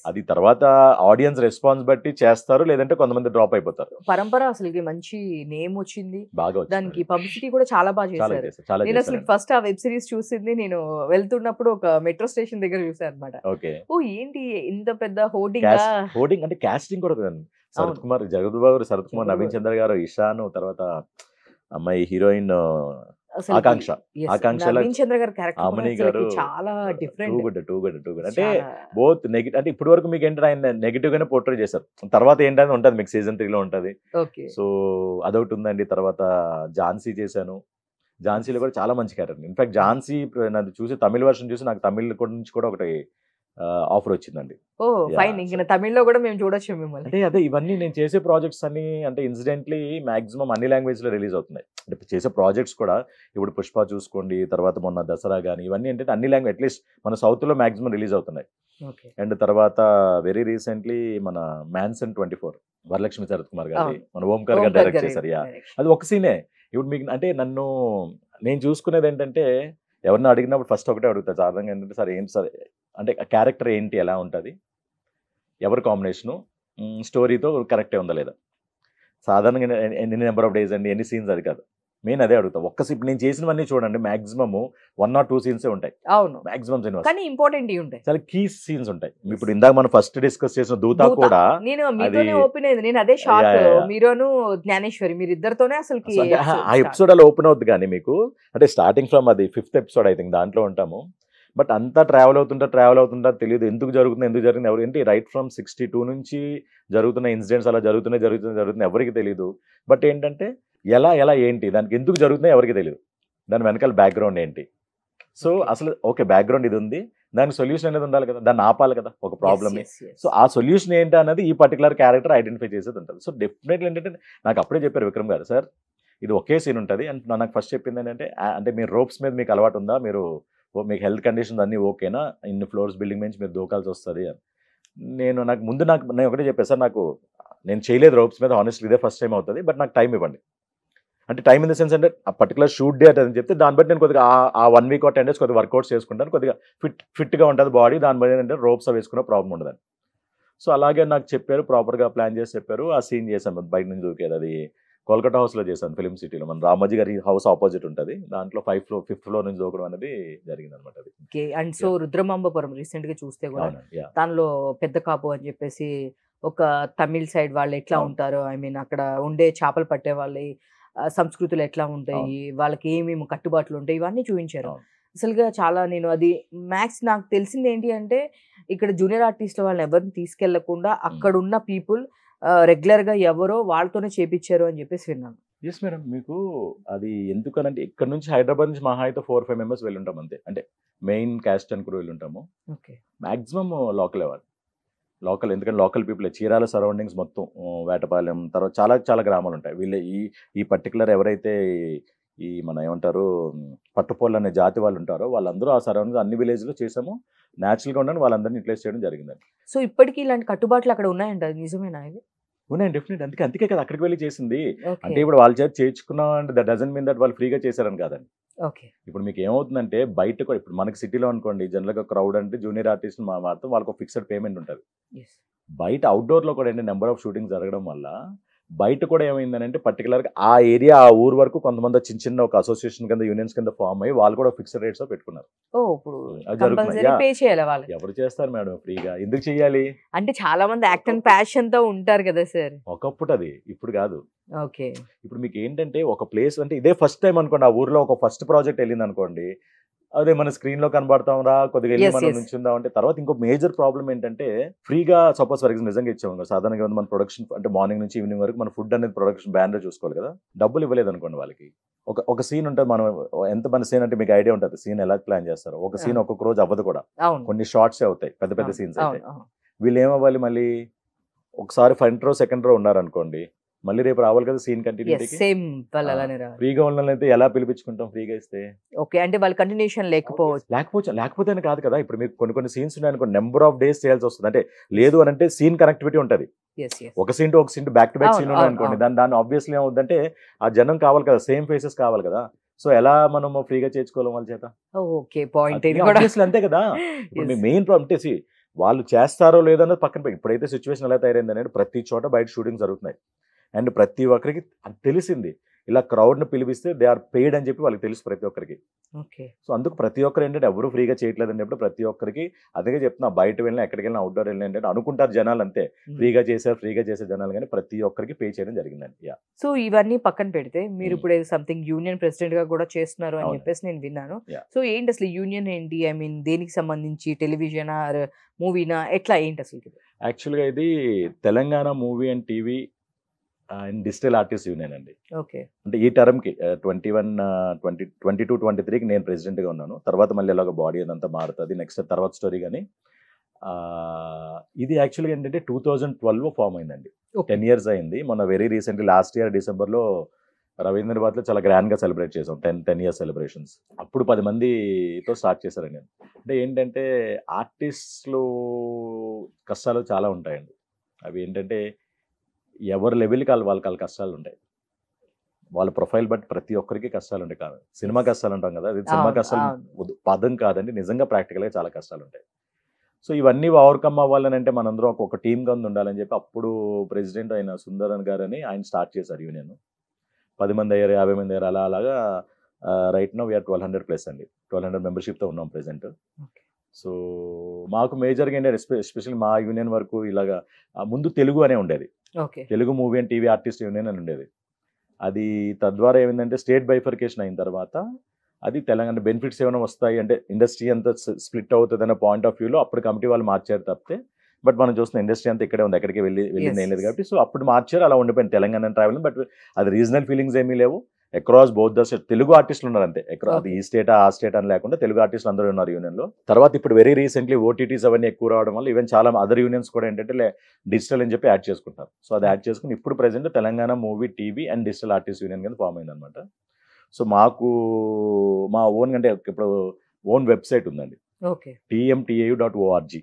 అది తర్వాత ఆడియన్స్ రెస్పాన్స్ బట్టి చేస్తారు, లేదంటే కొంతమంది డ్రాప్ అయిపోతారు. పరంపర అసలు మంచి నేమ్ వచ్చింది, బాగా వచ్చింది. దానికి పబ్లిసిటీ కూడా చాలా బాగా చాలా చేశారు. చేశారు, చాలా నేను అసలు చేశారు. ఫస్ట్ ఆ వెబ్ సిరీస్ చూసింది నేను వెళ్తున్నప్పుడు ఒక మెట్రో స్టేషన్ దగ్గర చూసాను అనమాట. ఓకే. ఓ ఏంటి ఇంత పెద్ద హోర్డింగ్, హోర్డింగ్ అంటే కాస్టింగ్ కూడా కదండి. శరత్ అవును. కుమార్, జగద్బాబు, శరత్ కుమార్, జగద్బాబు. నవీన్ చంద్ర గారు, ఇషాన్, తర్వాత అమ్మాయి హీరోయిన్ అసలు ఆకాంక్ష. yes, ఆకాంక్షలో నవీన్ చంద్ర గారి క్యారెక్టర్ అమని గారు చాలా డిఫరెంట్. Too good. అంటే బోత్ నెగిటివ్, అంటే ఇప్పటి వరకు మీకు ఏంటంటే ఆయన నెగిటివ్ గానే పోర్ట్రే చేశారు. తర్వాత ఏంటంటే ఉంటది మీకు సీజన్ 3 లో ఉంటది. ఓకే. సో అదొకటి ఉందండి. తర్వాత ఝాన్సీ చేశాను. ఝాన్సీలో కూడా చాలా మంచి క్యారెక్టర్. ఇన్ఫాక్ట్ ఝాన్సీ నాకు చూసి తమిళ వర్షన్ చూసి నాకు తమిళ నుంచి కూడా ఒకటి ఆఫర్ వచ్చిందండి. ఓ ఫైన్, ఇంకా తమిళ్లో కూడా మేము చూడొచ్చు మిమ్మల్ని. అంటే అదే ఇవన్నీ నేను చేసే ప్రాజెక్ట్స్ అన్ని అంటే ఇన్సిడెంట్లీ మాక్సిమం అన్ని లాంగ్వేజ్ లో రిలీజ్ అవుతున్నాయి. అంటే చేసే ప్రాజెక్ట్స్ కూడా ఇప్పుడు పుష్ప చూసుకోండి, తర్వాత మొన్న దసరా కానీ, ఇవన్నీ ఏంటంటే అన్ని లాంగ్వేజ్ అట్లీస్ట్ మన సౌత్ లో మాక్సిమం రిలీజ్ అవుతున్నాయి. అండ్ తర్వాత వెరీ రీసెంట్లీ మన మ్యాన్సన్ 24 వరలక్ష్మి శరత్ కుమార్ గారి, మన ఓంకార్ గారు డైరెక్ట్ చేశారు. అది ఒక సీనే. ఇప్పుడు మీకు అంటే నేను చూసుకునేది ఏంటంటే, ఎవరిని అడిగినప్పుడు ఫస్ట్ ఒకటే అడుగుతారు సాధారణంగా ఏంటంటే, సార్ ఏంటి సార్ అంటే క్యారెక్టర్ ఏంటి, ఎలా ఉంటుంది, ఎవరి కాంబినేషను, స్టోరీతో కరెక్టే ఉందా లేదా. సాధారణంగా ఎన్ని నెంబర్ ఆఫ్ డేస్ అండి, ఎన్ని సీన్స్, అది కాదు మెయిన్. అదే అడుగుతాం. ఇప్పుడు నేను చేసినవన్నీ చూడండి, మాక్సిమం 1 or 2 సీన్సే ఉంటాయి. అవును, మాక్సిమం సినిమా కానీ ఇంపార్టెంట్ ఉంటాయి, చాలా కీ సీన్స్ ఉంటాయి. ఇప్పుడు ఇందాక మనం ఫస్ట్ డిస్కస్ చేసిన దూత కూడా నేను మీతోనే ఓపెన్ అయింది. నేను అదే షాక్, మీరును జ్ఞానేశ్వరి మీరు ఇద్దరితోనే అసలు ఆ ఎపిసోడ్ అలా ఓపెన్ అవుతుంది. కానీ మీకు అంటే స్టార్టింగ్ ఫ్రమ్ అది 5th ఎపిసోడ్ ఐ థింక్ దాంట్లో ఉంటాము. బట్ అంతా ట్రావెల్ అవుతుంటా తెలియదు ఎందుకు జరిగింది ఎవరు ఏంటి, రైట్ ఫ్రమ్ 62 నుంచి జరుగుతున్న ఇన్సిడెంట్స్ అలా జరుగుతున్నాయి ఎవరికి తెలియదు. బట్ ఏంటంటే ఎలా ఏంటి, దానికి ఎందుకు జరుగుతున్నాయి ఎవరికి తెలియదు, దాని వెనకాల బ్యాక్గ్రౌండ్ ఏంటి. సో అసలు ఓకే బ్యాక్గ్రౌండ్ ఇది ఉంది, దానికి సొల్యూషన్ అనేది ఉండాలి కదా, దాన్ని ఆపాలి కదా ఒక ప్రాబ్లమ్ని. సో ఆ సొల్యూషన్ ఏంటి అన్నది ఈ పర్టికులర్ క్యారెక్టర్ ఐడెంటిఫై చేసేది ఉంటుంది. సో డెఫినెట్లీ ఏంటంటే నాకు అప్పుడే చెప్పారు విక్రమ్ గారు, సార్ ఇది ఒకే సీన్ ఉంటుంది అండ్ నాకు ఫస్ట్ చెప్పింది ఏంటంటే, అంటే మీరు రోప్స్ మీద మీకు అలవాటు ఉందా, మీకు హెల్త్ కండిషన్స్ అన్నీ ఓకేనా, ఇన్ని ఫ్లోర్స్ బిల్డింగ్ నుంచి మీరు దూకాల్సి వస్తుంది అని. నేను ఒకటే చెప్పాను, సార్ నేను చేయలేదు రోప్స్ మీద, హానెస్ట్లీ ఇదే ఫస్ట్ టైం అవుతుంది, బట్ నాకు టైం ఇవ్వండి. అంటే టైం ఇన్ ద సెన్స్ అంటే ఆ పర్టికులర్ షూట్ డే అని చెప్తే దాన్ని బట్టి నేను కొద్దిగా ఆ 1 week or 10 days కొద్దిగా వర్కౌట్స్ చేసుకుంటాను, కొద్దిగా ఫిట్గా ఉంటుంది బాడీ, దాని బట్టి ఏంటంటే రోప్స్ అవి వేసుకున్న ప్రాబ్లం ఉండదని. సో అలాగే నాకు చెప్పారు, ప్రాపర్గా ప్లాన్ చేసి చెప్పారు. ఆ సీన్ చేశాను బయట నుంచి దూకేది. అది కోల్కతా హౌస్లో చేశాను, ఫిలిం సిటీలో. మన రామోజీ గారి హౌస్ ఆపోజిట్ ఉంటుంది, దాంట్లో 5th floor నుంచి దూకడం అనేది జరిగింది అనమాట. అది అండ్ సో రుద్రమాంబపురం రీసెంట్ గా చూస్తే కూడా దానిలో పెద్ద కాపు అని చెప్పేసి ఒక తమిళ్ సైడ్ వాళ్ళు ఎట్లా ఉంటారో, ఐ మీన్ అక్కడ ఉండే చేపలు పట్టే వాళ్ళ సంస్కృతులు ఎట్లా ఉంటాయి, వాళ్ళకి ఏమేమి కట్టుబాట్లు ఉంటాయి, ఇవన్నీ చూపించారు. అసలుగా చాలా నేను అది నాకు తెలిసింది ఏంటి అంటే, ఇక్కడ జూనియర్ ఆర్టిస్టుల వాళ్ళని ఎవరిని తీసుకెళ్లకుండా అక్కడ ఉన్న పీపుల్ రెగ్యులర్ గా ఎవరో వాళ్ళతోనే చేపించారు అని చెప్పేసి విన్నాను. ఎస్ మేడం, మీకు అది ఎందుకనంటే ఇక్కడ నుంచి హైదరాబాద్ నుంచి మహా అయితే 4-5 members వెళ్ళుంటాం అంతే. అంటే మెయిన్ క్యాస్ట్ అని కూడా వెళ్ళుంటాము. మాక్సిమం లోకల్ ఎందుకంటే లోకల్ పీపుల్, చీరాల సరౌండింగ్స్ మొత్తం, వేటపాలెం, తర్వాత చాలా చాలా గ్రామాలు ఉంటాయి. వీళ్ళే ఈ పర్టికులర్ ఎవరైతే ఈ మన ఏమంటారు పట్టుపోళ్ళు అనే జాతి వాళ్ళు ఉంటారో వాళ్ళందరూ ఆ సరౌండింగ్స్ అన్ని విలేజ్లో చేసాము. న్యాచురల్గా ఉండని వాళ్ళందరినీ యూటిలైజ్ చేయడం జరిగిందండి. సో ఇప్పటికీ ఇలాంటి కట్టుబాట్లు అక్కడ ఉన్నాయంట, నిజమేనా? ఇది ఉన్నాయండి, డెఫినెట్. అందుకే కదా అక్కడికి వెళ్ళి చేసింది. అంటే ఇప్పుడు వాళ్ళ చేతి చేయించుకున్నాం అంటే దట్ డజంట్ మీన్ దట్ వాళ్ళు ఫ్రీగా చేశారని కాదండి. ఇప్పుడు మీకు ఏమవుతుందంటే బయట కూడా, ఇప్పుడు మనకి సిటీలో అనుకోండి జనరల్గా క్రౌడ్ అంటే జూనియర్ ఆర్టిస్ట్ మాత్రం వాళ్ళకి ఫిక్స్డ్ పేమెంట్ ఉంటుంది. బయట అవుట్డోర్లో కూడా ఏంటి నెంబర్ ఆఫ్ షూటింగ్స్ జరగడం వల్ల బయట కూడా ఏమైందని పర్టికులర్గా ఆ ఏరియా ఆ ఊరు వరకు కొంతమంది చిన్న ఒక అసోసియేషన్ కింద యూనియన్స్ కింద ఫామ్ అయ్యి వాళ్ళు కూడా ఫిక్స్డ్ రేట్స్ పెట్టుకున్నారు. ఎవరు చేస్తారు మేడం ఫ్రీగా, ఎందుకు చెయ్యాలి? అంటే చాలా మంది యాక్ట్ అండ్ ప్యాషన్ తో ఉంటారు కదా సార్. ఒకప్పుడు అది, ఇప్పుడు కాదు. ఓకే, ఇప్పుడు మీకు ఏంటంటే ఒక ప్లేస్ అంటే ఇదే ఫస్ట్ టైం అనుకోండి, ఆ ఊర్లో ఒక ఫస్ట్ ప్రాజెక్ట్ వెళ్ళింది అనుకోండి, అదే మన స్క్రీన్ లో కనబడతాం రా కొద్దిగా వెళ్ళి మనం నుంచుందాం అంటే. తర్వాత ఇంకో మేజర్ ప్రాబ్లం ఏంటంటే ఫ్రీగా సపోజ్ ఫర్ ఎగ్జాంపుల్ నిజంగా ఇచ్చాము సాధారణంగా మన ప్రొడక్షన్ అంటే మార్నింగ్ నుంచి ఈవినింగ్ వరకు మన ఫుడ్ అనేది ప్రొడక్షన్ బ్యాన్ లో చూసుకోవాలి కదా, డబ్బులు ఇవ్వలేదు అనుకోండి వాళ్ళకి. ఒక సీన్ ఉంటుంది, మనం ఎంత మన సీన్ అంటే మీకు ఐడియా ఉంటుంది సీన్ ఎలా ప్లాన్ చేస్తారు. ఒక సీన్ ఒక్కొక్క రోజు అవ్వదు కూడా, కొన్ని షార్ట్స్ అవుతాయి, పెద్ద సీన్స్ అయితే. వీళ్ళు ఏమవ్వాలి మళ్ళీ ఒకసారి ఫ్రంట్ రో సెకండ్ రో ఉన్నారనుకోండి, మళ్ళీ రేపు రావాలి కదా సీన్ కంటిన్యూటీకి. సేమ్ వాళ్ళు అలానే రావాలి. ఫ్రీగా ఉన్నైతే ఎలా పిలిపించుకుంటాం ఫ్రీగా ఇస్తే? ఓకే, అంటే వాళ్ళ కంటిన్యూషన్ లేకపోతే కాదు కదా. ఇప్పుడు మీకు కొన్ని సీన్స్ ఉన్నాయనుకోండి, నెంబర్ ఆఫ్ డేస్ చేయాల్సి వస్తుంది. అంటే లేదు అని అంటే సీన్ కనెక్టివిటీ ఉంటుంది. ఒక సీన్ టు ఒక scene back to back scene ఉన్నాయనుకోండి, దాన్ని ఆబ్వియస్లీ ఏమవుతుందంటే ఆ జనం కావాలి కదా, సేమ్ ఫేసెస్ కావాలి కదా. సో ఎలా మనం ఫ్రీగా చేర్చుకోవాలి వాళ్ళ చేత? ఓకే, పాయింట్ అంతే కదా. ఇప్పుడు మీ మెయిన్ ప్రాబ్లం అంటే వాళ్ళు చేస్తారో లేదో అన్నది పక్కన పెట్టి, ఇప్పుడైతే సిచ్యువేషన్ ఎలా తయారైంది అనేది ప్రతి చోట బయట షూటింగ్ జరుగుతున్నాయి. అండ్ ప్రతి ఒక్కరికి అది తెలిసింది, ఇలా క్రౌడ్ని పిలిపిస్తే దే ఆర్ పెయిడ్ అని చెప్పి వాళ్ళకి తెలుసు ప్రతి ఒక్కరికి. ఓకే, సో అందుకు ప్రతి ఒక్కరు ఏంటంటే ఎవరు ఫ్రీగా చేయట్లేదు అనేప్పుడు ప్రతి ఒక్కరికి అదే చెప్తున్నా, బయట వెళ్ళినా ఎక్కడికి వెళ్ళినా అవుట్డోర్ వెళ్ళినా ఏంటంటే అనుకుంటారు జనాలు అంతే, ఫ్రీగా చేసే జనాలు, కానీ ప్రతి ఒక్కరికి పే చేయడం జరిగిందండి. యా. సో ఇవన్నీ పక్కన పెడితే మీరు ఇప్పుడు సంథింగ్ యూనియన్ ప్రెసిడెంట్ గా కూడా చేస్తున్నారు అని చెప్పేసి నేను విన్నాను. సో ఏంటి అసలు యూనియన్ ఏంటి? ఐ మీన్ దేనికి సంబంధించి, టెలివిజన్ ఆర్ మూవీనా, ఎట్లా ఏంటి అసలు? యాక్చువల్గా ఇది Telangana movie and TV and digital artist union అండి. ఓకే, అంటే ఈ టర్మ్కి 22-23కి నేను ప్రెసిడెంట్గా ఉన్నాను. తర్వాత మళ్ళీ ఎలాగ బాడీ అదంతా మారుతుంది నెక్స్ట్ తర్వాత స్టోరీ. కానీ ఇది యాక్చువల్గా ఏంటంటే 2012లో ఫామ్ అయిందండి. 10 years అయింది. మొన్న వెరీ రీసెంట్లీ లాస్ట్ ఇయర్ డిసెంబర్లో రవీంద్రనాథ్లో చాలా గ్రాండ్గా సెలబ్రేట్ చేసాం 10 years సెలబ్రేషన్స్. అప్పుడు 10 మందితో స్టార్ట్ చేశారండి. అంటే ఏంటంటే ఆర్టిస్టులు కష్టాలు చాలా ఉంటాయండి. అవి ఏంటంటే ఎవరి లెవెల్కి వాళ్ళ కష్టాలు ఉంటాయి, వాళ్ళ ప్రొఫైల్ బట్టి ప్రతి ఒక్కరికి కష్టాలు ఉంటాయి. కాదు సినిమా కష్టాలు ఉంటాం కదా, అది సినిమా కష్టాలు పదం కాదండి, నిజంగా ప్రాక్టికల్గా చాలా కష్టాలు ఉంటాయి. సో ఇవన్నీ ఓవర్కమ్ అవ్వాలని అంటే మనందరం ఒక టీమ్గా ఉండాలని చెప్పి అప్పుడు ప్రెసిడెంట్ అయిన సుందరన్ గారు అని ఆయన స్టార్ట్ చేశారు యూనియన్. 10 మంది అయ్యారు, 50 మంది అయ్యారు, అలాగా రైట్ నౌ వీఆర్ 1200+ అండి. 1200 మెంబర్షిప్తో ఉన్నాం ప్రెసెంట్. సో మాకు మేజర్గా ఏంటంటే ఎస్పెషల్లీ మా యూనియన్ వరకు ఇలాగా ముందు తెలుగు అనే ఉండేది, Telugu movie and TV artist union అని ఉండేది. అది తద్వారా ఏమైందంటే స్టేట్ బైఫర్కేషన్ అయిన తర్వాత అది తెలంగాణ బెనిఫిట్స్ ఏమైనా వస్తాయి అంటే ఇండస్ట్రీ అంతా స్ప్లిట్ అవుతుంది అనే పాయింట్ ఆఫ్ వ్యూలో అప్పుడు కమిటీ వాళ్ళు మార్చారు తప్పితే, బట్ మనం చూస్తున్న ఇండస్ట్రీ అంతా ఇక్కడే ఉంది, ఎక్కడికి వెళ్ళింది ఏం లేదు కాబట్టి. సో అప్పుడు మార్చారు, అలా ఉండిపోయింది తెలంగాణ ట్రావెల్. బట్ అది రీజనల్ ఫీలింగ్స్ ఏమీ లేవు. అక్రాస్ బౌత్ ద స్టేట్ తెలుగు ఆర్టిస్టులు ఉన్నారు అంతే. అది ఈ స్టేట్ ఆ స్టేట్ అని లేకుండా తెలుగు ఆర్టిస్టులు అందరూ ఉన్నారు యూనియన్లో. తర్వాత ఇప్పుడు వెరీ రీసెంట్లీ ఓటీటీస్ అవన్నీ ఎక్కువ రావడం వల్ల ఈవెన్ చాలా అదర్ యూనియన్స్ కూడా ఏంటంటే డిజిటల్ అని చెప్పి యాడ్ చేసుకుంటారు. సో అది యాడ్ చేసుకుని ఇప్పుడు present Telangana movie TV and digital artist union కింద ఫామ్ అయిందనమాట. సో మాకు మా ఓన్ అంటే ఇప్పుడు ఓన్ వెబ్సైట్ ఉందండి, tmtau.org.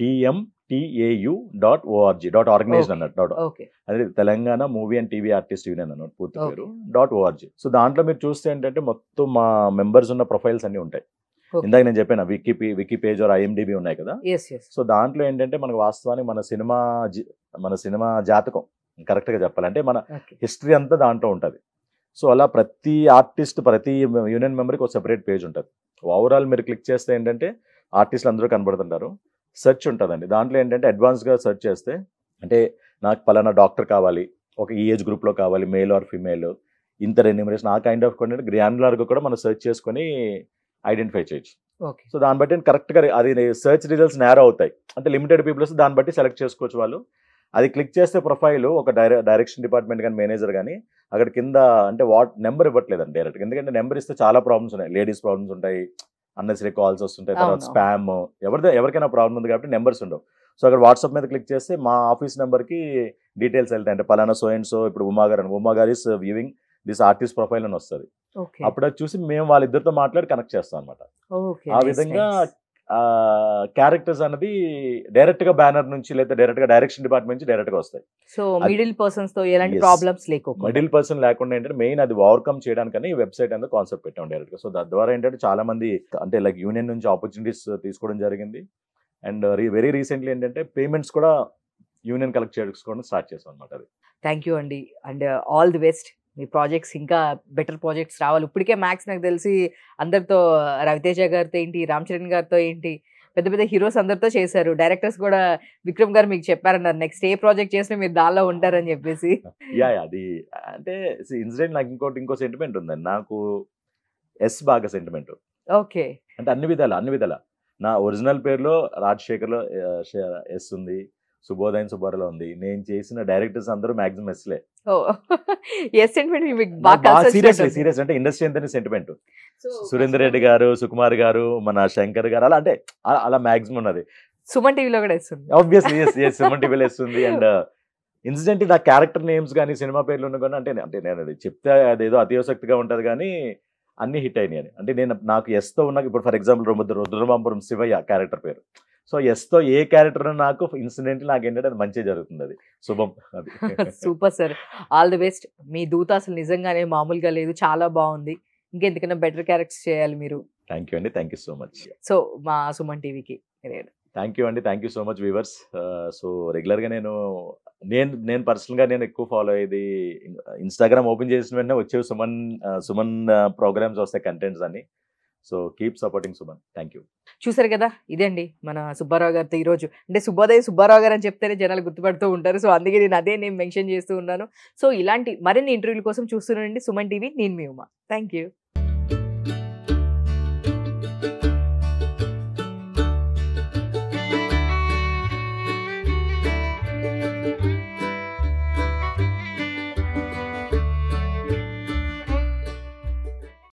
tmtau.org అన్నట్టు. అదే Telangana movie and TV artist union అన్నట్టు పూర్తి పేరు .org. సో దాంట్లో మీరు చూస్తే ఏంటంటే మొత్తం మా మెంబర్స్ ఉన్న ప్రొఫైల్స్ అన్ని ఉంటాయి. ఇందాక నేను చెప్పాను వికీ పేజ్ ఆర్ IMDb ఉన్నాయి కదా. సో దాంట్లో ఏంటంటే మనకు వాస్తవానికి మన సినిమా జాతకం కరెక్ట్గా చెప్పాలంటే మన హిస్టరీ అంతా దాంట్లో ఉంటుంది. సో అలా ప్రతి ఆర్టిస్ట్ ప్రతి యూనియన్ మెంబర్కి ఒక సెపరేట్ పేజ్ ఉంటుంది. ఓవరాల్ మీరు క్లిక్ చేస్తే ఏంటంటే ఆర్టిస్టులు అందరూ కనబడుతుంటారు. సెర్చ్ ఉంటుందండి, దాంట్లో ఏంటంటే అడ్వాన్స్గా సెర్చ్ చేస్తే అంటే నాకు పలానా డాక్టర్ కావాలి, ఒక ఈ ఏజ్ గ్రూప్లో కావాలి, మేల్ ఆర్ ఫీమేల్, ఇంత రెన్యూమరేషన్, ఆ కైండ్ ఆఫ్ కంటెంట్ గ్రాన్యులర్గా కూడా మనం సెర్చ్ చేసుకొని ఐడెంటిఫై చేయొచ్చు. సో దాన్ని బట్టి కరెక్ట్గా అది సెర్చ్ రిజల్ట్స్ నేరో అవుతాయి, అంటే లిమిటెడ్ పీపుల్స్ దాన్ని బట్టి సెలెక్ట్ చేసుకోవచ్చు వాళ్ళు. అది క్లిక్ చేస్తే ప్రొఫైల్ ఒక డైరెక్షన్ డిపార్ట్మెంట్ కానీ మేనేజర్ కానీ అక్కడ కింద అంటే నెంబర్ ఇవ్వట్లేదండి డైరెక్ట్గా, ఎందుకంటే నెంబర్ ఇస్తే చాలా ప్రాబ్లమ్స్ ఉన్నాయి, లేడీస్ ప్రాబ్లమ్స్ ఉంటాయి, అన్నెసరీ కాల్స్ వస్తుంటాయి, తర్వాత స్పామ్, ఎవరికైనా ప్రాబ్లం ఉంది కాబట్టి నెంబర్స్ ఉండవు. సో అక్కడ వాట్సాప్ మీద క్లిక్ చేస్తే మా ఆఫీస్ నెంబర్కి డీటెయిల్స్ వెళ్తాయి, అంటే పలానా సో అండ్ సో ఇప్పుడు ఉమా గారు is viewing this artist profile అని వస్తుంది. అప్పుడు అది చూసి మేము వాళ్ళిద్దరితో మాట్లాడి కనెక్ట్ చేస్తాం అనమాట. ఆ విధంగా క్యారెక్టర్స్ అనేది డైరెక్ట్ గా బ్యానర్ నుంచి లేదా డైరెక్ట్ గా డైరెక్షన్ డిపార్ట్మెంట్ నుంచి డైరెక్ట్ గా వస్తాయి. సో మిడిల్ పర్సన్స్ తో ఎలాంటి ప్రాబ్లమ్స్ లేకుండా, మిడిల్ పర్సన్ లేకుండా ఏంటంటే మెయిన్ అది ఓవర్కమ్ చేయడానికని ఈ వెబ్సైట్ అనేది కాన్సెప్ట్ పెట్టాం డైరెక్ట్ గా. సో దాని ద్వారా ఏంటంటే చాలా మంది అంటే లైక్ యూనియన్ నుంచి ఆపర్చునిటీస్ తీసుకోవడం జరిగింది. అండ్ వెరీ రీసెంట్లీ ఏంటంటే పేమెంట్స్ కూడా యూనియన్ కలెక్ట్ చేసుకోవడం స్టార్ట్ చేసాం అనమాట. అది థ్యాంక్ యూ అండి, and all the best. Me projects ఇంకా బెటర్ ప్రాజెక్ట్స్ రావాలి. ఇప్పటికే మ్యాక్స్ నాకు తెలిసి అందరితో రవితేజ గారితో ఏంటి, రామ్ చరణ్ గారితో ఏంటి, పెద్ద పెద్ద హీరోస్ అందరితో చేశారు. డైరెక్టర్స్ కూడా విక్రమ్ గారు మీకు చెప్పారన్నారు నెక్స్ట్ ఏ ప్రాజెక్ట్ చేసినా మీరు దానిలో ఉంటారని చెప్పేసి. అది అంటే ఇన్సిడెంట్ నాకు ఇంకో సెంటిమెంట్ ఉందండి, నాకు ఎస్ బాగా సెంటిమెంట్. ఓకే, అంటే అన్ని విధాల నా ఒరిజినల్ పేరులో రాజశేఖర్లో ఎస్ ఉంది, సుబోధైన్ సుబ్బారావులో ఉంది, నేను చేసిన డైరెక్టర్స్ అందరూ మాక్సిమం ఎస్లే. సీరియస్ అంటే ఇండస్ట్రీ అంతా సెంటిమెంట్. సురేందర్ రెడ్డి గారు, సుకుమార్ గారు, మన శంకర్ గారు, అలా అంటే అలా మాక్సిమం ఉన్నది. సుమన్ టీవీలో కూడా వేస్తుంది. ఆబ్వియస్లీ సుమన్ టీవీలో వేస్తుంది. అండ్ ఇన్సిడెంట్ నా క్యారెక్టర్ నేమ్స్ కానీ సినిమా పేర్లు ఉన్న కానీ అంటే నేను అది చెప్తే అదేదో అతియోశక్తిగా ఉంటుంది కానీ అన్ని హిట్ అయినాయి అని. అంటే నేను నాకు ఎస్తో ఉన్న ఇప్పుడు for example Rudramampuram Shivayya character పేరు. సో ఎస్తో ఏ క్యారెక్టర్ నాకు ఇన్సిడెంట్ నాకు ఏంటంటే అది మంచిగా జరుగుతుంది, అది శుభం. అది super sir, all the best. మీ దూత అసలు నిజంగానే మామూలుగా లేదు, చాలా బాగుంది. ఇంకెందుకైనా బెటర్ క్యారెక్టర్స్ చేయాలి మీరు. థ్యాంక్ యూ అండి, thank you so much. So మా సుమన్ టీవీకి థ్యాంక్ యూ అండి, thank you so much viewers. So రెగ్యులర్గా నేను పర్సనల్గా నేను ఎక్కువ ఫాలో అయ్యేది ఇన్స్టాగ్రామ్ ఓపెన్ చేసిన వెంటనే వచ్చేవి సుమన్ ప్రోగ్రామ్స్ వస్తాయి, కంటెంట్స్ అని. So keep supporting Suman. Thank you. చూసారు కదా, ఇదే అండి మన సుబ్బారావు గారితో ఈరోజు. అంటే సుబ్బోదయ సుబ్బారావు గారు అని చెప్తేనే జనాలు గుర్తుపడుతూ ఉంటారు. సో అందుకే నేను అదే నేను మెన్షన్ చేస్తూ ఉన్నాను. సో ఇలాంటి మరిన్ని ఇంటర్వ్యూల కోసం చూస్తున్నానండి సుమన్ టీవీ. నేను మీ ఉమా. Thank you.